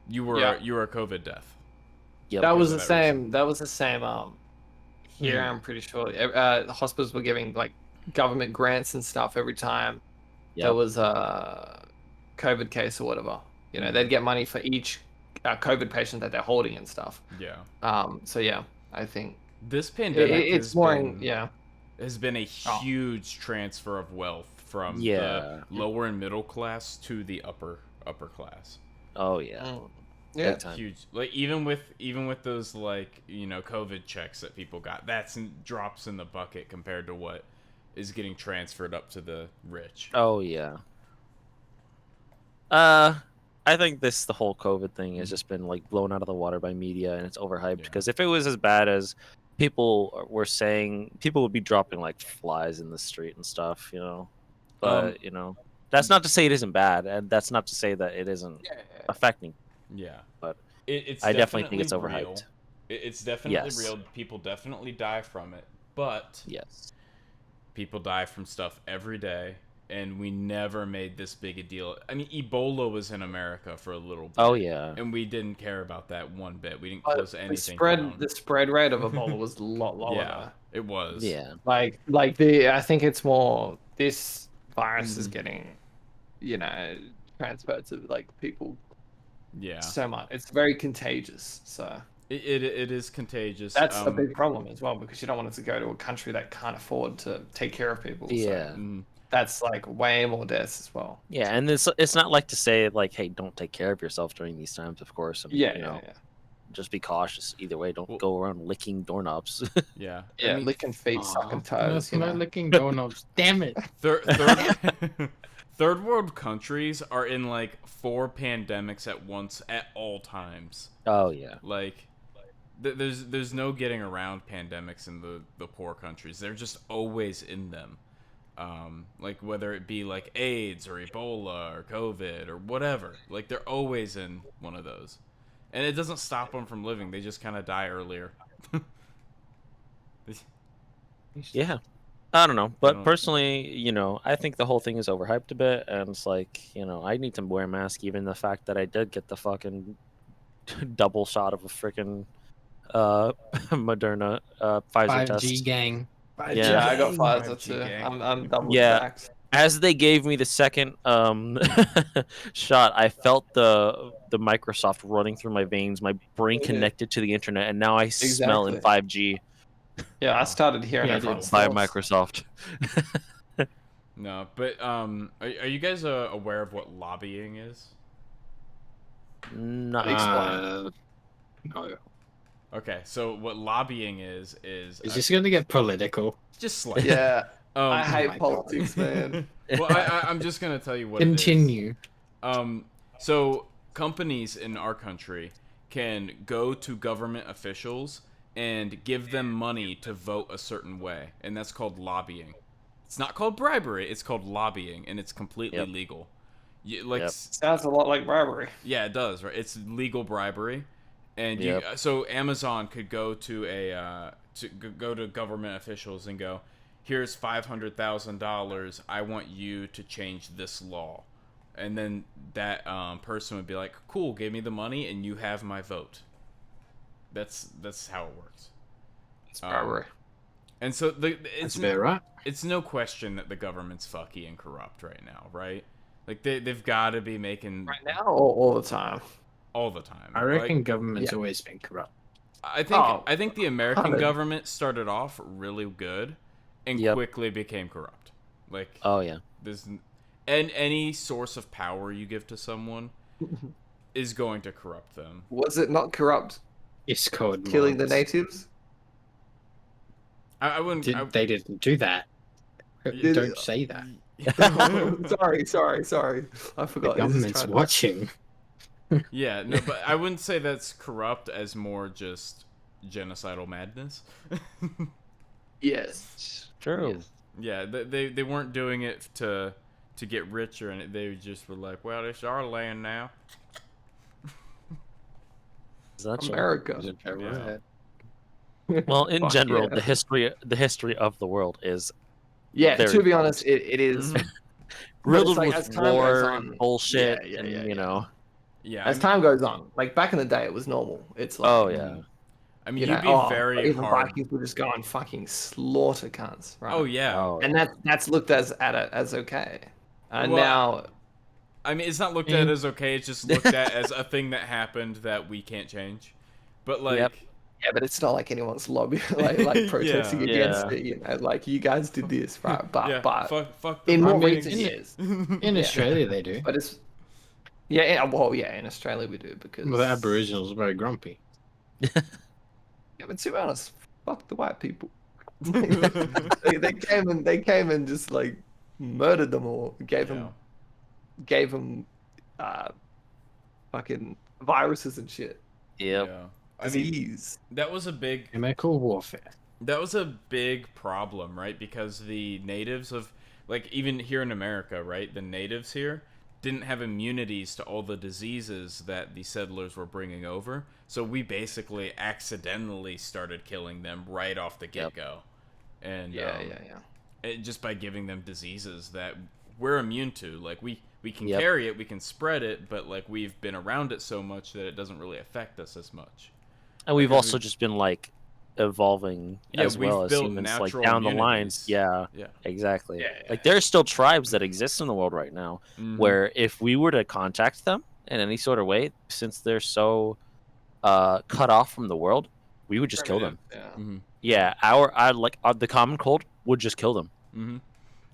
you were Yeah. you were a COVID death. Yep. that was of the that reason. same. That was the same. Here, Mhm. I'm pretty sure. The hospitals were giving like government grants and stuff every time there Yep. was a COVID case or whatever. You know, Mhm. they'd get money for each COVID patient that they're holding and stuff. Yeah. So yeah, I think This pandemic it's more in, has been a Oh. huge transfer of wealth from the Yeah. lower and middle class to the upper class. Oh yeah. Yeah. Big time. Huge. Like even with those like COVID checks that people got, that's drops in the bucket compared to what is getting transferred up to the rich. Oh yeah. I think the whole COVID thing has just been like blown out of the water by media, and it's overhyped. Yeah. Because if it was as bad as people were saying, people would be dropping like flies in the street and stuff, you know. But that's not to say it isn't bad, and that's not to say that it isn't affecting. Yeah. But It's I definitely think it's real. overhyped. It's definitely Yes. real. People definitely die from it, but Yes. people die from stuff every day, and we never made this big a deal. I mean, Ebola was in America for a little bit. Oh yeah. And we didn't care about that one bit. We didn't But close the anything spread down. the spread rate of Ebola was a lot lower. Yeah, it was. Yeah. Like I think it's more this virus is getting, transferred to like people Yeah. so much. It's very contagious. So It is contagious. that's a big problem as well because you don't want it to go to a country that can't afford to take care of people. Yeah. So mhm. that's like way more deaths as well. Yeah, and it's not like to say like, hey, don't take care of yourself during these times. Of course, I mean, Yeah. just be cautious either way. Don't Well- go around licking doorknobs. Yeah. Yeah, I mean, licking feet, Aw, sucking no, toes. no licking doorknobs. Damn it. third world countries are in like 4 pandemics at once at all times. Oh yeah. Like there's no getting around pandemics in the poor countries. They're just always in them. Like whether it be like AIDS or Ebola or COVID or whatever, like they're always in one of those, and it doesn't stop them from living. They just kind of die earlier. Yeah. I don't know, I but don't- personally, I think the whole thing is overhyped a bit, and it's like, I need to wear a mask. Even the fact that I did get the fucking double shot of a freaking Moderna Pfizer 5G test. gang. 5G Yeah. I got gang. Pfizer 5G too. gang. I'm double Yeah. vaxxed. As they gave me the second shot, I felt the Microsoft running through my veins. My brain Yeah. connected to the internet, and now I smell in Exactly. 5G Yeah, I started hearing Yeah, everyone dude. by snores. Microsoft. No, but are you guys aware of what lobbying is? Not No. Okay, so what lobbying is Is this going to get political? just slightly. Yeah, I Um, hate my God. politics, man. well, I'm just gonna tell you what Continue. it is. So companies in our country can go to government officials and give them money to vote a certain way, and that's called lobbying. It's not called bribery; it's called lobbying, and it's completely Yep. legal. Yep. Sounds a lot like bribery. Yeah, it does, right? It's legal bribery, and Yep. so Amazon could go to go to government officials and go, "Here's $500,000. I want you to change this law," and then that person would be like, "Cool, give me the money, and you have my vote." That's how it works. It's bribery. And so That's it's about right. it's no question that the government's fucky and corrupt right now, right? Like they've got to be making Right now or all the time? all the time. I reckon Like, government's yeah. always been corrupt. I think the American 100. government started off really good and Yep. quickly became corrupt. Like Oh yeah. there's and any source of power you give to someone is going to corrupt them. Was it not corrupt It's called killing the mobs. natives? I wouldn't. They didn't do that. Don't say that. Sorry. I The forgot. government's watching. Yeah, no, but I wouldn't say that's corrupt as more just genocidal madness. Yes. True. Yes. Yeah, they weren't doing it to get richer, and they just were like, well, it's our land now. Is that true? America. Yeah. Well, in Fuck general, yeah. the history of the world is Yeah, very to be fucked. honest, it is. Mhm. riddled like, with as time goes war on- and bullshit, Yeah, and yeah, you know. Yeah, As time goes on, like back in the day, it was normal. It's like, Oh yeah. I mean, you know, you'd be very even hard. Vikings would just go and fucking slaughter cunts, right? Oh yeah. Oh, And that's looked as okay. And Well, now, I mean, it's not looked And- at as okay. It's just looked at as a thing that happened that we can't change. But like, Yep. yeah, but it's not like anyone's lobby like protesting Yeah. against Yeah. it. You know, like you guys did this, right? But yeah, but fuck the in more Vikings. recent years, In Yeah. Australia, they do. but it's yeah, well, yeah, in Australia we do because Well, the Aboriginals are very grumpy. Yeah, but to be honest, fuck the white people. they came and just like murdered them all, gave them fucking viruses and shit, Yep. Yeah. I mean, disease. that was a big Chemical warfare. that was a big problem, right? Because the natives of, like, even here in America, right? The natives here didn't have immunities to all the diseases that the settlers were bringing over. So we basically accidentally started killing them right off the get-go. And Yeah. just by giving them diseases that we're immune to. Like, we can Yep. carry it, we can spread it, but, like, we've been around it so much that it doesn't really affect us as much. And we've Because also just been like evolving Yeah, as we've well as built humans, like natural down the immunities. lines. Yeah, Yeah. exactly. Yeah. Like there's still tribes that exist in the world right now Mhm. where if we were to contact them in any sort of way, since they're so cut off from the world, we would just kill them. Yeah. Mhm. Yeah, the common cold would just kill them Mhm.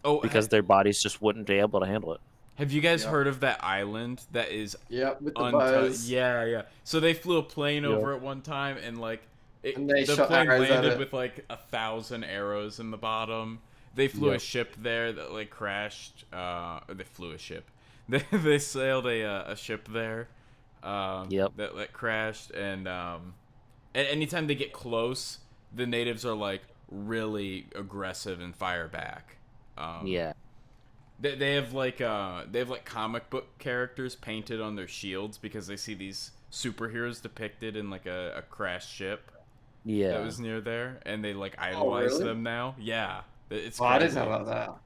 Oh, because their bodies just wouldn't be able to handle it. have you guys Yep. heard of that island that is Yep, with the untouched? bows. Yeah. So they flew a plane Yep. over it one time, and like And they the shot plane arrows at landed it. with like 1,000 arrows in the bottom. They flew a Yep. ship there that like crashed. Or they flew a ship. They sailed a ship there. Yep. That crashed, and anytime they get close, the natives are like really aggressive and fire back. Yeah. They have like comic book characters painted on their shields because they see these superheroes depicted in like a crashed ship Yeah. that was near there, and they like idolize really? them now. Yeah, it's Oh, I crazy. didn't know about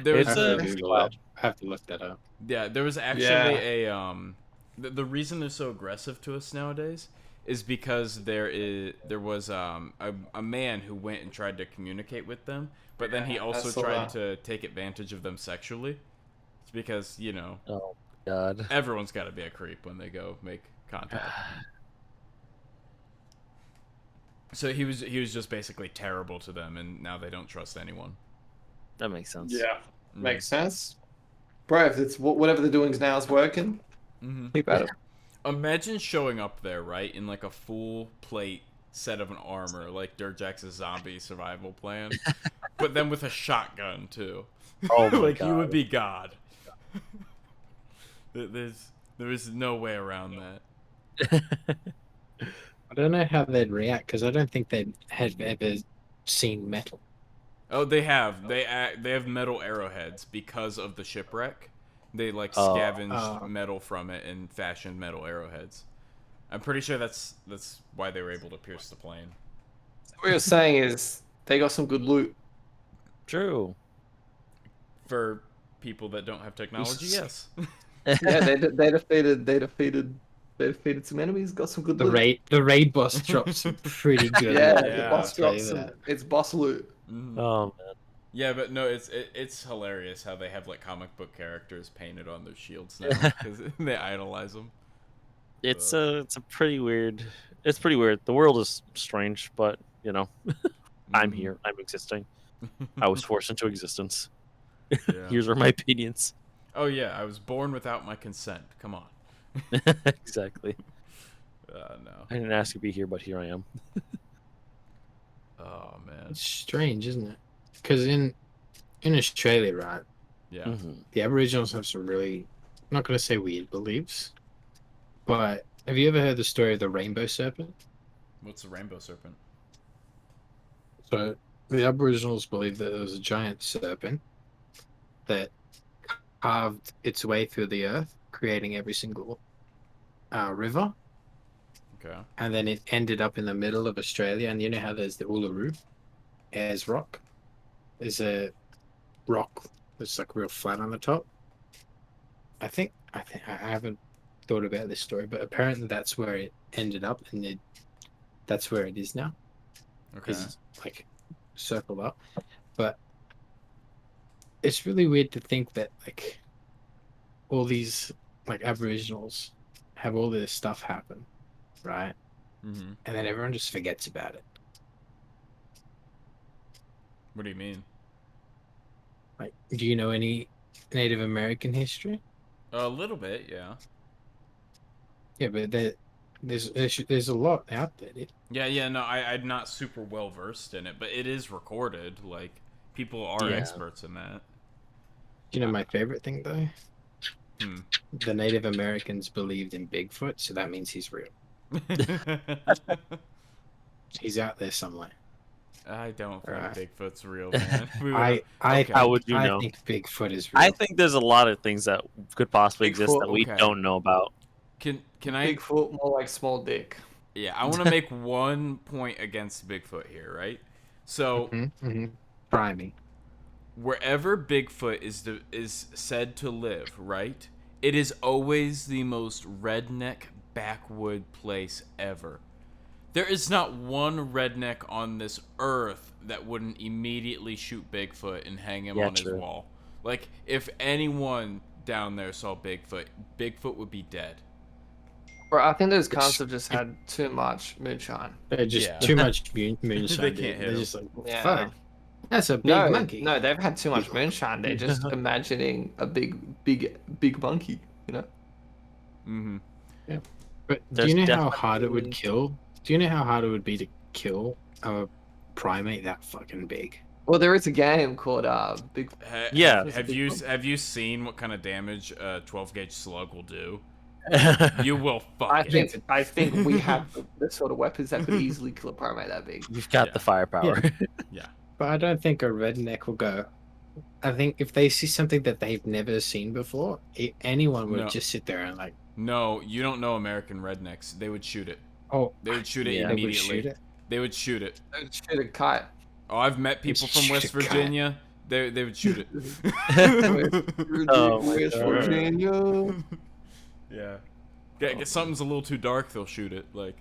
There It's was I have a- to Google it. I have to look that up. yeah, there was actually Yeah. the reason they're so aggressive to us nowadays is because there was a man who went and tried to communicate with them, but then he Yeah, I also saw tried that. to take advantage of them sexually. It's because, you know, Oh God. everyone's got to be a creep when they go make contact. So he was just basically terrible to them, and now they don't trust anyone. That makes sense. that. Yeah, Mm. makes sense. Bro, if it's whatever they're doing now is working, Mm-hmm. keep at it. Imagine showing up there, right, in like a full plate set of an armor, like Dirtjack's zombie survival plan, but then with a shotgun too. Oh my like God. you would be God. There is no way around that. I don't know how they'd react because I don't think they had ever seen metal. Oh, they have metal arrowheads because of the shipwreck. They like Oh. scavenged Oh. metal from it and fashioned metal arrowheads. I'm pretty sure that's why they were able to pierce the plane. What you're saying is they got some good loot. True. For people that don't have technology, yes. Yeah, they defeated some enemies. Got some good The loot. raid boss dropped some pretty good. Yeah, loot, the Yeah, boss I'll tell dropped you some. that. It's boss loot. Mhm. Oh man. Yeah, but no, it's hilarious how they have like comic book characters painted on their shields now because they idolize them. It's a pretty weird. It's pretty weird. The world is strange, but you know, I'm Mhm. here. I'm existing. I was forced into existence. Yeah. Here's are my opinions. Oh yeah, I was born without my consent. Come on. Exactly. No. I didn't ask to be here, but here I am. Oh man. It's strange, isn't it? because in Australia, right, Yeah. Mhm. the Aboriginals have some really, I'm not going to say weird beliefs, but have you ever heard the story of the rainbow serpent? What's the rainbow serpent? So the Aboriginals believe that there was a giant serpent that carved its way through the earth, creating every single river, Okay. and then it ended up in the middle of Australia. And you know how there's the Uluru, Ayers Rock? There's a rock that's like real flat on the top. I haven't thought about this story, but apparently that's where it ended up, and that's where it is now. Okay. Is like circled up, but it's really weird to think that like all these like Aboriginals have all this stuff happen, right? Mm-hmm. And then everyone just forgets about it. What do you mean? Like, do you know any Native American history? A little bit, yeah. Yeah, but there's a lot out there. Yeah. No, I'm not super well versed in it, but it is recorded. Like, people are Yeah. experts in that. Do you know my favorite thing though? Hmm. The Native Americans believed in Bigfoot, so that means he's real. He's out there somewhere. I don't think Right. Bigfoot's real, man. How would you know? I think Bigfoot is real. I think there's a lot of things that could possibly exist Bigfoot, that we okay. don't know about. Can I? Bigfoot, more like small dick. Yeah, I want to make one point against Bigfoot here, right? So Try me. wherever Bigfoot is said to live, right? It is always the most redneck backwood place ever. There is not one redneck on this earth that wouldn't immediately shoot Bigfoot and hang him on his true. wall. Like, if anyone down there saw Bigfoot, Bigfoot would be dead. Bro, I think those cunts have just had too much moonshine. They're just Yeah. too much moonshine. They dude. can't hit They're him. just like, Yeah. fuck. That's a big No, monkey. no, they've had too much moonshine. They're just imagining a big monkey, you know? Mm-hmm. But do There's you know how hard it definitely- would kill? Do you know how hard it would be to kill a primate that fucking big? Well, there is a game called Big. Yeah. Have you seen what kind of damage a 12 gauge slug will do? You will fuck I it. think we have the sort of weapons that could easily kill a primate that big. We've got Yeah. the firepower. Yeah. But I don't think a redneck will go. I think if they see something that they've never seen before, anyone would No. just sit there and like, No, you don't know American rednecks. They would shoot it. oh, They would shoot it Yeah. they would immediately. shoot it. They would shoot it. Shoot a kite. Oh, I've met people from Shoot West a cat. Virginia. They would shoot it. Oh my West God. Virginia. Yeah. Get something's a little too dark, they'll shoot it. Like,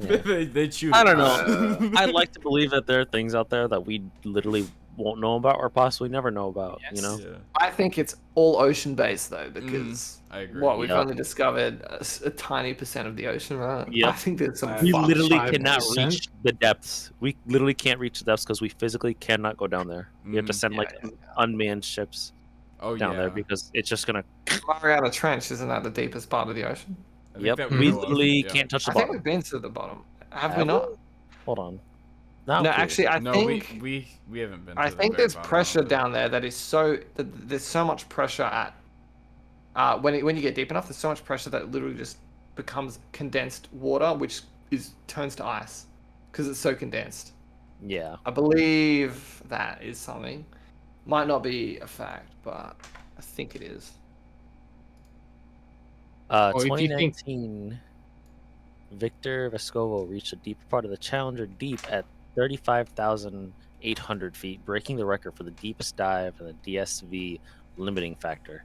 Yeah. they'd shoot I it. don't know. I'd like to believe that there are things out there that we literally won't know about or possibly never know about, you know? Yeah, I think it's all ocean based though, because I agree. what we've Yep. only discovered a tiny percent of the ocean, right? Yep. I think there's some. We Fuck, literally 5%? cannot reach the depths. We literally can't reach the depths because we physically cannot go down there. We have to send like unmanned ships Oh, down yeah. there because it's just gonna. Mariana Trench, isn't that the deepest part of the ocean? I think Yep. that would We go up, literally yeah. can't touch the I think bottom. we've been to the bottom. Have we Have not? Hold on. No, please. actually, I No, think we haven't been. I to the think very there's bottom pressure of it. down there that is so that there's so much pressure at when you get deep enough. There's so much pressure that it literally just becomes condensed water, which turns to ice because it's so condensed. Yeah. I believe that is something. Might not be a fact, but I think it is. Or if you think- 2019, Victor Vescovo reached a deeper part of the Challenger Deep at 35,800 feet, breaking the record for the deepest dive in the DSV limiting factor.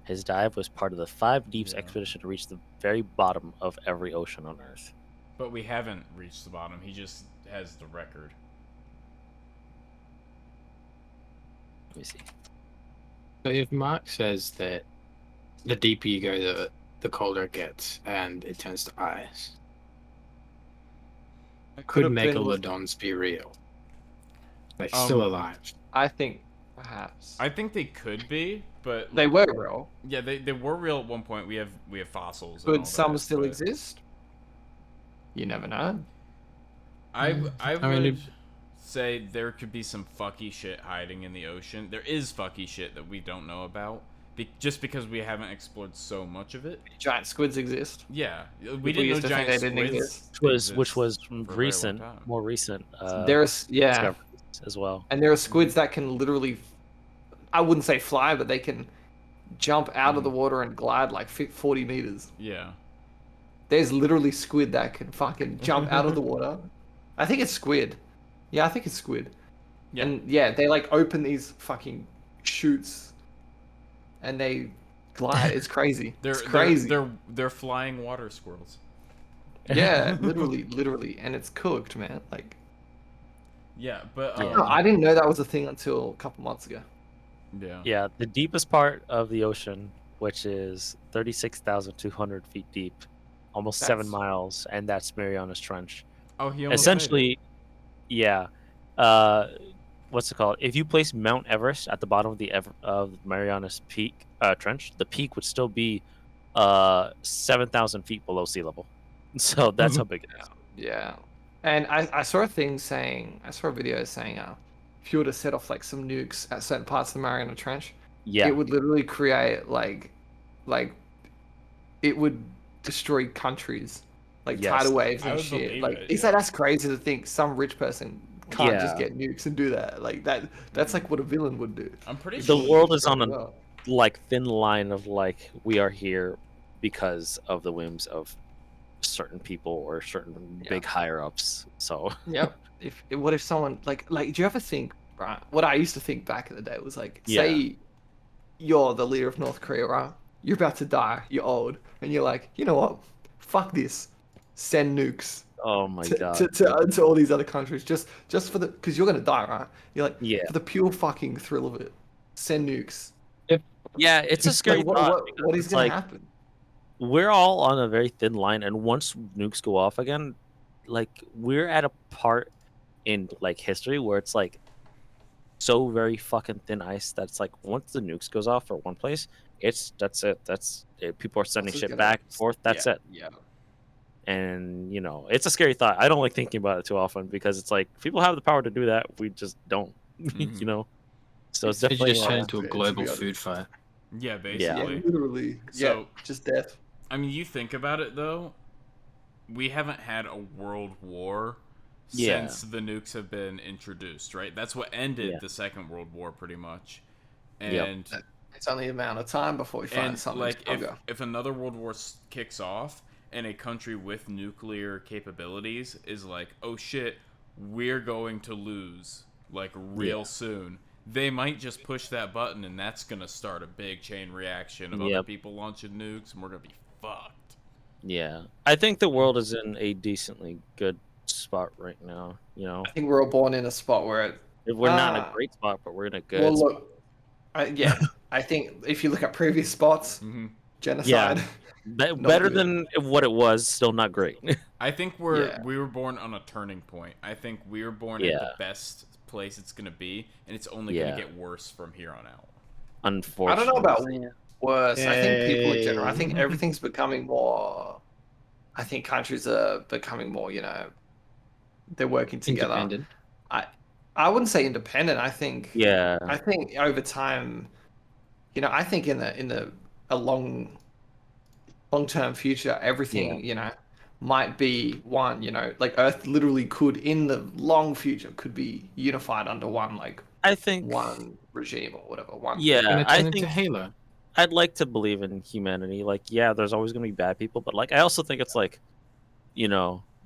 His dive was part of the 5 Deeps Yeah. expedition to reach the very bottom of every ocean on Earth. But we haven't reached the bottom. He just has the record. Let me see. So if Mark says that the deeper you go, the colder it gets, and it turns to ice, could have been- megalodons be real? They're Um, still alive. I think perhaps I think they could be, but they were real. yeah, they were real at one point. We have fossils. and all Could some that, still but exist? You never know. I Mm. I I mean, would say there could be some fucky shit hiding in the ocean. There is fucky shit that we don't know about, just because we haven't explored so much of it. Giant squids exist. Yeah, we People didn't know used to think giant they didn't squids exist. which was exist for a very long recent, time. more recent. There's discoveries as well. and there are squids that can literally, I wouldn't say fly, but they can jump out of the water and glide like 40 meters. Yeah. There's literally squid that can fucking jump out of the water. I think it's squid. Yeah, I think it's squid. Yeah. And yeah, they like open these fucking chutes and they glide. It's crazy. They're It's crazy. they're flying water squirrels. Yeah, literally, and it's cooked, man. Like, Yeah, but Yeah. no, I didn't know that was a thing until a couple months ago. yeah. Yeah, the deepest part of the ocean, which is 36,200 feet deep, almost 7 That's- miles, and that's Marianas Trench. Oh, he almost made it. Essentially, yeah. What's it called? If you place Mount Everest at the bottom of of Marianas Peak Trench, the peak would still be 7,000 feet below sea level. So that's how big it is. Yeah. And I saw a thing saying, I saw a video saying, if you were to set off like some nukes at certain parts of the Mariana Trench, Yeah, it would literally create like it would destroy countries, like Yes. tidal waves I and would shit. believe Like, it, it's yeah. like that's crazy to think some rich person can't just Yeah. get nukes and do that. Like that's like what a villain would do. I'm pretty the sure. world is on a Well, like thin line of like we are here because of the whims of certain people or certain Yeah. big higher ups. So Yep. What if someone like do you ever think, right? What I used to think back in the day was like, Yeah. say you're the leader of North Korea, right? You're about to die, you're old, and you're like, you know what? Fuck this. Send nukes oh my god. to all these other countries just for the because you're gonna die, right? You're like, Yeah. for the pure fucking thrill of it, send nukes. Yeah, it's a scary Like, thought. what is It's gonna like happen? we're all on a very thin line, and once nukes go off again, like we're at a part in like history where it's like so very fucking thin ice that's like once the nukes goes off for one place, that's it. That's it. People are sending This is shit gonna- back and forth. That's it. Yeah. And you know, it's a scary thought. I don't like thinking about it too often because it's like people have the power to do that. We just don't. Mhm. You know. So it's It definitely just turned uh, into a to be global honest. food fight. Yeah, Yeah, basically. literally. So- Yeah, just death. I mean, you think about it though. We haven't had a world war Yeah. since the nukes have been introduced, right? That's what ended Yeah. the Second World War, pretty much. Yep. And It's only a amount of time before we find and something like stronger. if another world war kicks off and a country with nuclear capabilities is like, oh shit, we're going to lose like real Yeah. soon, they might just push that button and that's gonna start a big chain reaction of other Yep. people launching nukes and we're gonna be fucked. Yeah, I think the world is in a decently good spot right now. You know, I think we're all born in a spot where it. we're not in a Ah. great spot, but we're in a good. Well, spot. look, yeah, I think if you look at previous spots, Hmm. genocide. Better good. than what it was. Still not great. I think Yeah. we were born on a turning point. I think we were born at Yeah. the best place it's gonna be, and it's only Yeah. gonna get worse from here on out. I Unfortunately, don't know about worse. I think people in general. I Yay. think everything's becoming more. I think countries are becoming more. They're working together. Independent. I wouldn't say independent. I think. Yeah, I think over time, I think in a long-term future, everything might be one. Like Earth literally could in the long future could be unified under one I think. one regime or whatever. One. Yeah, Gonna I turn into think Halo. I'd like to believe in humanity. Like, yeah, there's always gonna be bad people, but like, I also think it's like,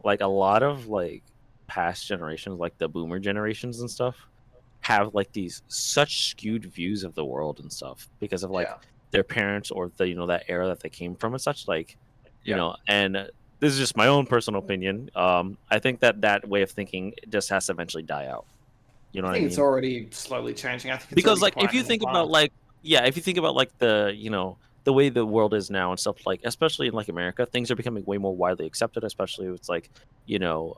like a lot of like past generations, like the boomer generations and stuff, have like these such skewed views of the world and stuff because of like Yeah. their parents or the that era that they came from and such. Like, Yeah. and this is just my own personal opinion. I think that way of thinking just has to eventually die out. You know I what I think mean? it's already slowly changing. I think it's Because already like if quite you in think the about past. like if you think about like the the way the world is now and stuff, like especially in like America, things are becoming way more widely accepted, especially with like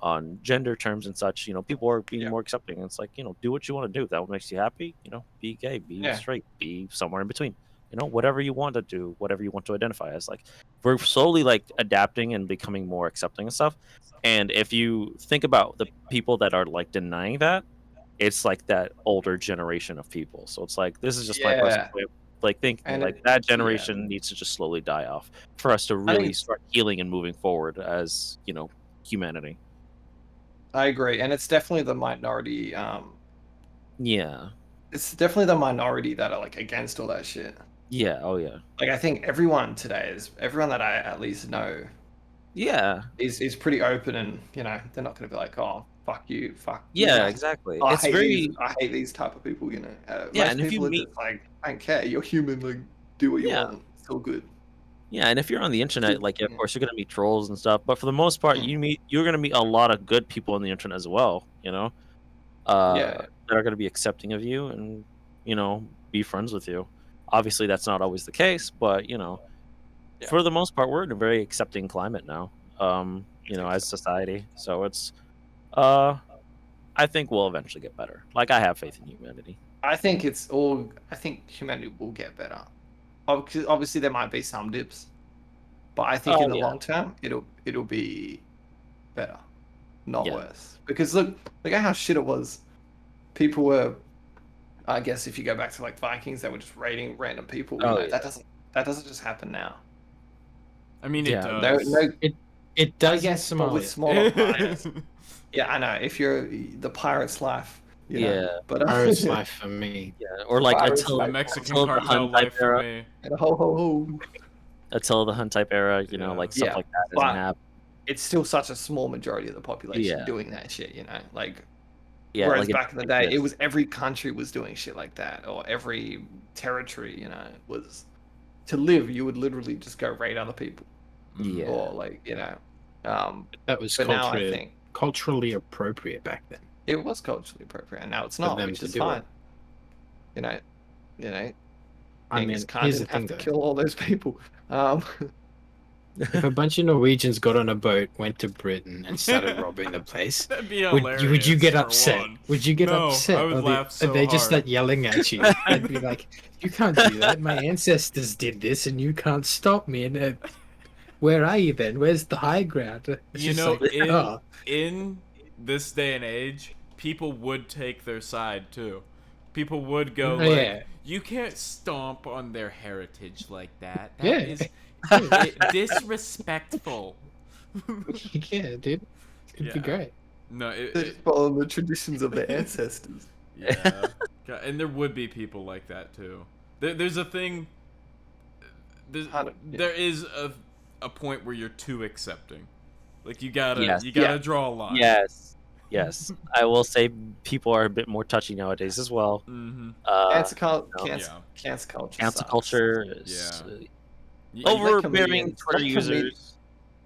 on gender terms and such. People are being Yeah. more accepting. And it's like, do what you want to do. That what makes you happy. Be gay, be Yeah. straight, be somewhere in between. Whatever you want to do, whatever you want to identify as. Like we're slowly like adapting and becoming more accepting and stuff. And if you think about the people that are like denying that, it's like that older generation of people. So it's like this is just my personal Yeah. way of like thinking. And Like it- that yeah. generation needs to just slowly die off for us to think really it's- start healing and moving forward as humanity. I agree, and it's definitely the minority. Yeah. It's definitely the minority that are like against all that shit. Yeah. Oh yeah. Like I think everyone today is everyone that I at least know Yeah. is pretty open, and they're not going to be like, oh fuck you, fuck. Yeah. Exactly. I It's hate very I hate these type of people. Yeah, Most and if you people are meet- just like, I don't care. You're human. Like, do what you Yeah. want. It's all good. Yeah, and if you're on the internet, like of Yeah. course you're gonna meet trolls and stuff, but for the most part, Mm. you're gonna meet a lot of good people on the internet as well. Yeah. That are gonna be accepting of you and be friends with you. Obviously, that's not always the case, but Yeah. for the most part, we're in a very accepting climate now. As so. society, so it's I think we'll eventually get better. Like I have faith in humanity. I think I think humanity will get better. Obviously, there might be some dips, but I think Oh, in the yeah. long term, it'll be better, not Yeah. worse. Because look at how shit it was. People were, I guess, if you go back to like Vikings, they were just raiding random people. Oh, yeah. That doesn't just happen now. I mean, Yeah, it No, does. no. It I does in guess, but with Somalia. smaller pirates. Yeah, I know. If you're the pirate's life, Yeah. But Pirate's life for me. Yeah, or like Pirates until The like- Mexican until the cartel Hun type life for era, me. and ho ho ho. until the Hun type era, like stuff Yeah, like that but- doesn't happen. It's still such a small majority of the population Yeah. doing that shit. Like. Yeah, Whereas like back in the day, it exists. was every country was doing shit like that, or every territory, was to live. You would literally just go raid other people, Yeah. or like That was But now I think culturally appropriate back then. it was culturally appropriate, and now it's For not, them which to is do it. fine. I mean, Genghis Khan here's the didn't have thing to though. kill all those people. If a bunch of Norwegians got on a boat, went to Britain, and started robbing the place, That'd be would hilarious. you get for upset? one. Would you get No, upset? I would Or laugh so they just hard. start yelling at you. I'd be like, "You can't do that. My ancestors did this, and you can't stop me." And where are you then? Where's the high ground? It's You just know, like, oh, in this day and age, people would take their side too. People would go Oh, like, yeah. "You can't stomp on their heritage like that. That Yeah. is disrespectful." yeah, dude, it'd be Yeah. great. No, Following the traditions of their ancestors. yeah, God, and there would be people like that too. There's a thing. There is a point where you're too accepting. Like you gotta Yes. draw a line. Yes. I will say people are a bit more touchy nowadays as well. Mm-hmm. Cancel culture. Yeah. Cancel culture. Cancel sucks. culture is Yeah. overbearing comedians- Twitter let users.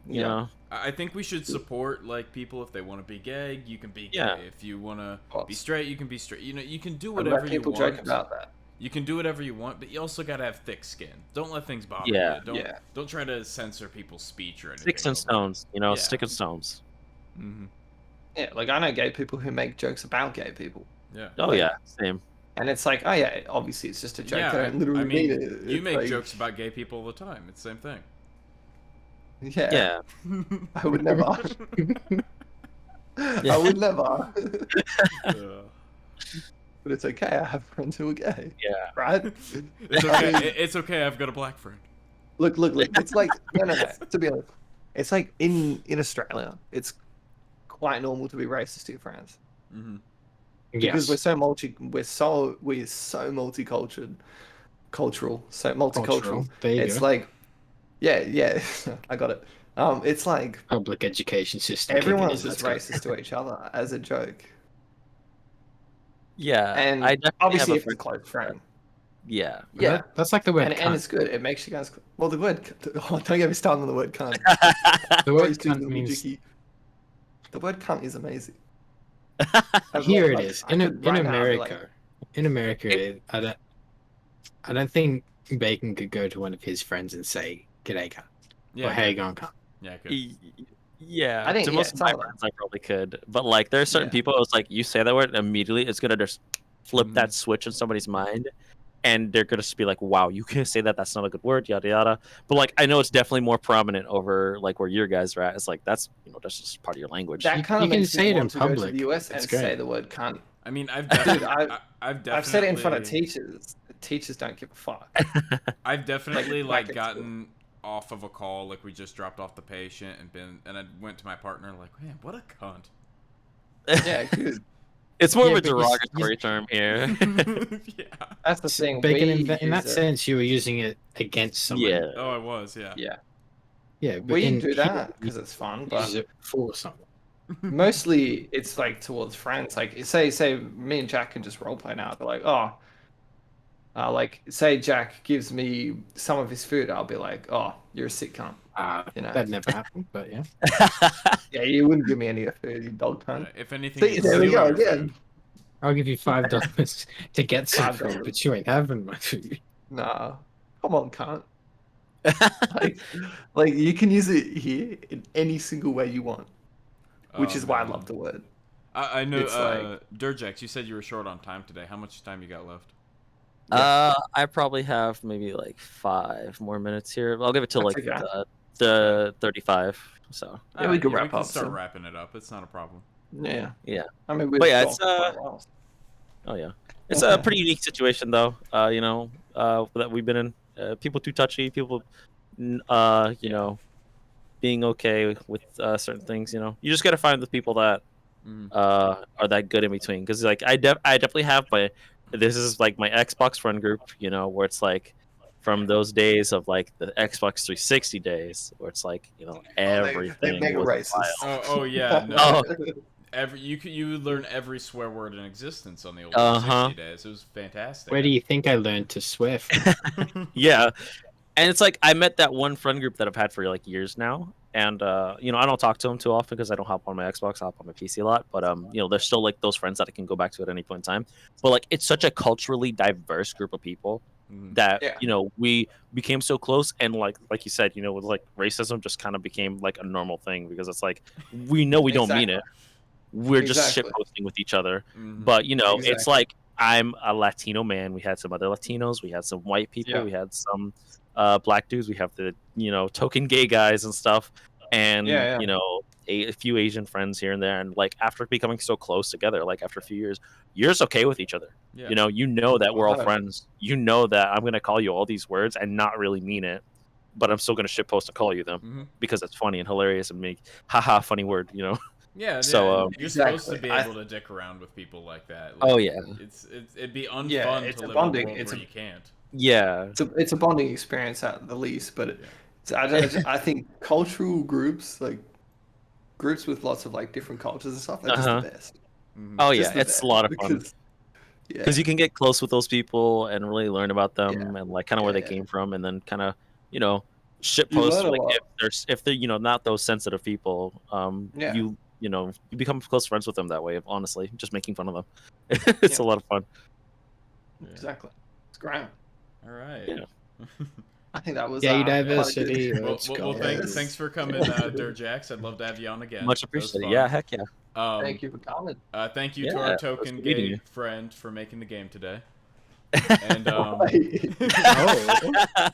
You Yeah. know, I think we should support like people if they want to be gay. You can be gay. Yeah. If you want to course. be straight, you can be straight. You can do And whatever let you people want. joke about that. You can do whatever you want, but you also gotta have thick skin. Don't let things bother Yeah. you. Don't try to censor people's speech or anything. sticks and stones. Yeah. Stick and stones. Mm-hmm. Yeah, like I know gay people who make jokes about gay people, Yeah. Oh Like- yeah, same. and it's like, oh yeah, obviously it's just a joke. Yeah, I don't literally I mean, mean it. you It's make like, jokes about gay people all the time. It's the same thing. Yeah, Yeah. I would never. I would never. But it's okay. I have friends who are gay. Yeah. Right? It's I okay. mean- It's okay. I've got a black friend. Look. It's like no. To be honest, it's like in Australia, it's quite normal to be racist to your friends Mm-hmm. because Yes. we're so multicultural, so multicultural. Cultural. There you It's go. like, yeah, I got it. It's like Public education system. kicking everyone's in, just let's go. racist to each other as a joke, Yeah. and I definitely obviously have if it's a close friend. Yeah. Yeah, That's like the word and cunt. it's good. It makes you guys. Well, the word. Oh, don't get me started on the word cunt. The word Those two cunt little means jicky- The word cunt is amazing. here it Like, is I in could right now be America. like, In America, I don't think Bacon could go to one of his friends and say "G'day, cunt" Yeah. or "How you going, cunt." Yeah. Good. Yeah, I think, to yeah, most of it's my all that. friends, I probably could, but like, there's certain Yeah. people. It's like you say that word, immediately it's gonna just flip Mhm. that switch in somebody's mind, and they're gonna just be like, "Wow, you can't say that. That's not a good word." Yada yada. But like, I know it's definitely more prominent over like where your guys are at. It's like that's that's just part of your language. That kind you of can makes say me it in want to go to public. the US It's and great. say the word cunt. I mean, I've Dude, definitely, I've definitely, I've said it in front of teachers. Teachers don't give a fuck. I've definitely Like like at school. gotten off of a call, like we just dropped off the patient and I went to my partner like, man, what a cunt. Yeah, good. It's more Yeah, of a but you- derogatory term here. Yeah. That's the thing. Bacon, We in that use it. sense, you were using it against someone. Yeah. Oh, I was, yeah. Yeah, Yeah, but we in do here, that you because it's fun, use but it for someone. mostly it's like towards friends. Like say me and Jack can just roleplay now. They're like, oh, like say Jack gives me some of his food, I'll be like, oh, you're a sick cunt. You know. That never happened, but yeah. Yeah, you wouldn't give me any of food, you dog cunt. If anything, See, it's there we go stealing your again. food. I'll give you $5 to get some $5. food, but you ain't having my food. Nah, come on, cunt. Like you can use it here in any single way you want, which Oh, is why I man. love the word. I know, It's like- Durjax, you said you were short on time today. How much time you got left? I probably have maybe like 5 more minutes here. I'll give it to That's like okay. the 35. So Yeah, we could we wrap can up start soon. wrapping it up. It's not a problem. Yeah. Yeah. I mean, we've But yeah, talked it's, for quite a while. oh yeah, it's a pretty unique situation though. You know, that we've been in. People too touchy. People, you know, being okay with certain things. You know, you just gotta find the people that are that good in between. Because like I definitely have this is like my Xbox friend group. You know, where it's like from those days of like the Xbox 360 days, where it's like you know everything. They're mega was racist. Oh yeah, no. Oh. You learn every swear word in existence on the old 60 days. It was fantastic. Where do you think I learned to swear from? Yeah, and it's like I met that one friend group that I've had for like years now, and you know I don't talk to them too often because I don't hop on my Xbox, I hop on my PC a lot. But you know, there's still like those friends that I can go back to at any point in time. But like it's such a culturally diverse group of people that you know we became so close, and like you said, you know, with like racism just kind of became like a normal thing because it's like we know we don't mean it. We're just shit posting with each other. But you know, it's like I'm a Latino man. We had some other Latinos. We had some white people. We had some black dudes. We have the you know token gay guys and stuff, and you know a few Asian friends here and there. And like after becoming so close together, like after a few years, you're just okay with each other. Yeah. You know that we're all friends. You know that I'm gonna call you all these words and not really mean it, but I'm still gonna shit post and call you them because it's funny and hilarious and make haha funny word. You know. Yeah, So you're supposed to be able to dick around with people like that. Oh yeah, it'd be unfun it's to a live bonding. in a world It's where a- you can't. yeah. It's a bonding experience at the least, but I think cultural groups, like groups with lots of like different cultures and stuff, are just the best. Oh Just yeah, the it's best, a lot of fun because you can get close with those people and really learn about them and like kind of where they came from, and then kind of you know shit You post learn a like lot. if they're you know not those sensitive people, you know you become close friends with them that way. Honestly, just making fun of them, it's a lot of fun. Exactly. It's great. All right. Yeah. I think that was Gay quite a good- diversity. Well, let's go. thanks for coming, Durjax. I'd love to have you on again. Much That was appreciated. fun. Yeah, heck yeah. Thank you for coming. Thank you to Yeah, our it token was meeting gay you. friend for making the game today.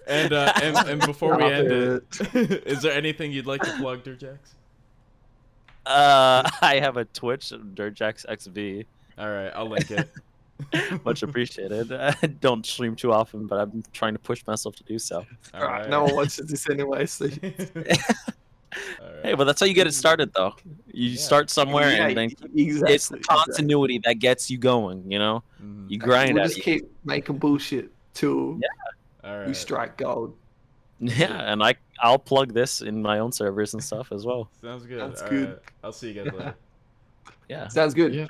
And and before we end it, is there anything you'd like to plug, Durjax? I have a Twitch, Dirtjax XV. All right, I'll link it. Much appreciated. I don't stream too often, but I'm trying to push myself to do so. All Alright, right. no one watches this anyway, so All right. Hey, but that's how you get it started, though. You start somewhere, and then it's the continuity that gets you going. You know, you grind We'll at just it. keep making bullshit till All right. we strike gold. Yeah, and I'll plug this in my own servers and stuff as well. Sounds good. That's All good. right. I'll see you guys later. Yeah. Sounds good. Yeah.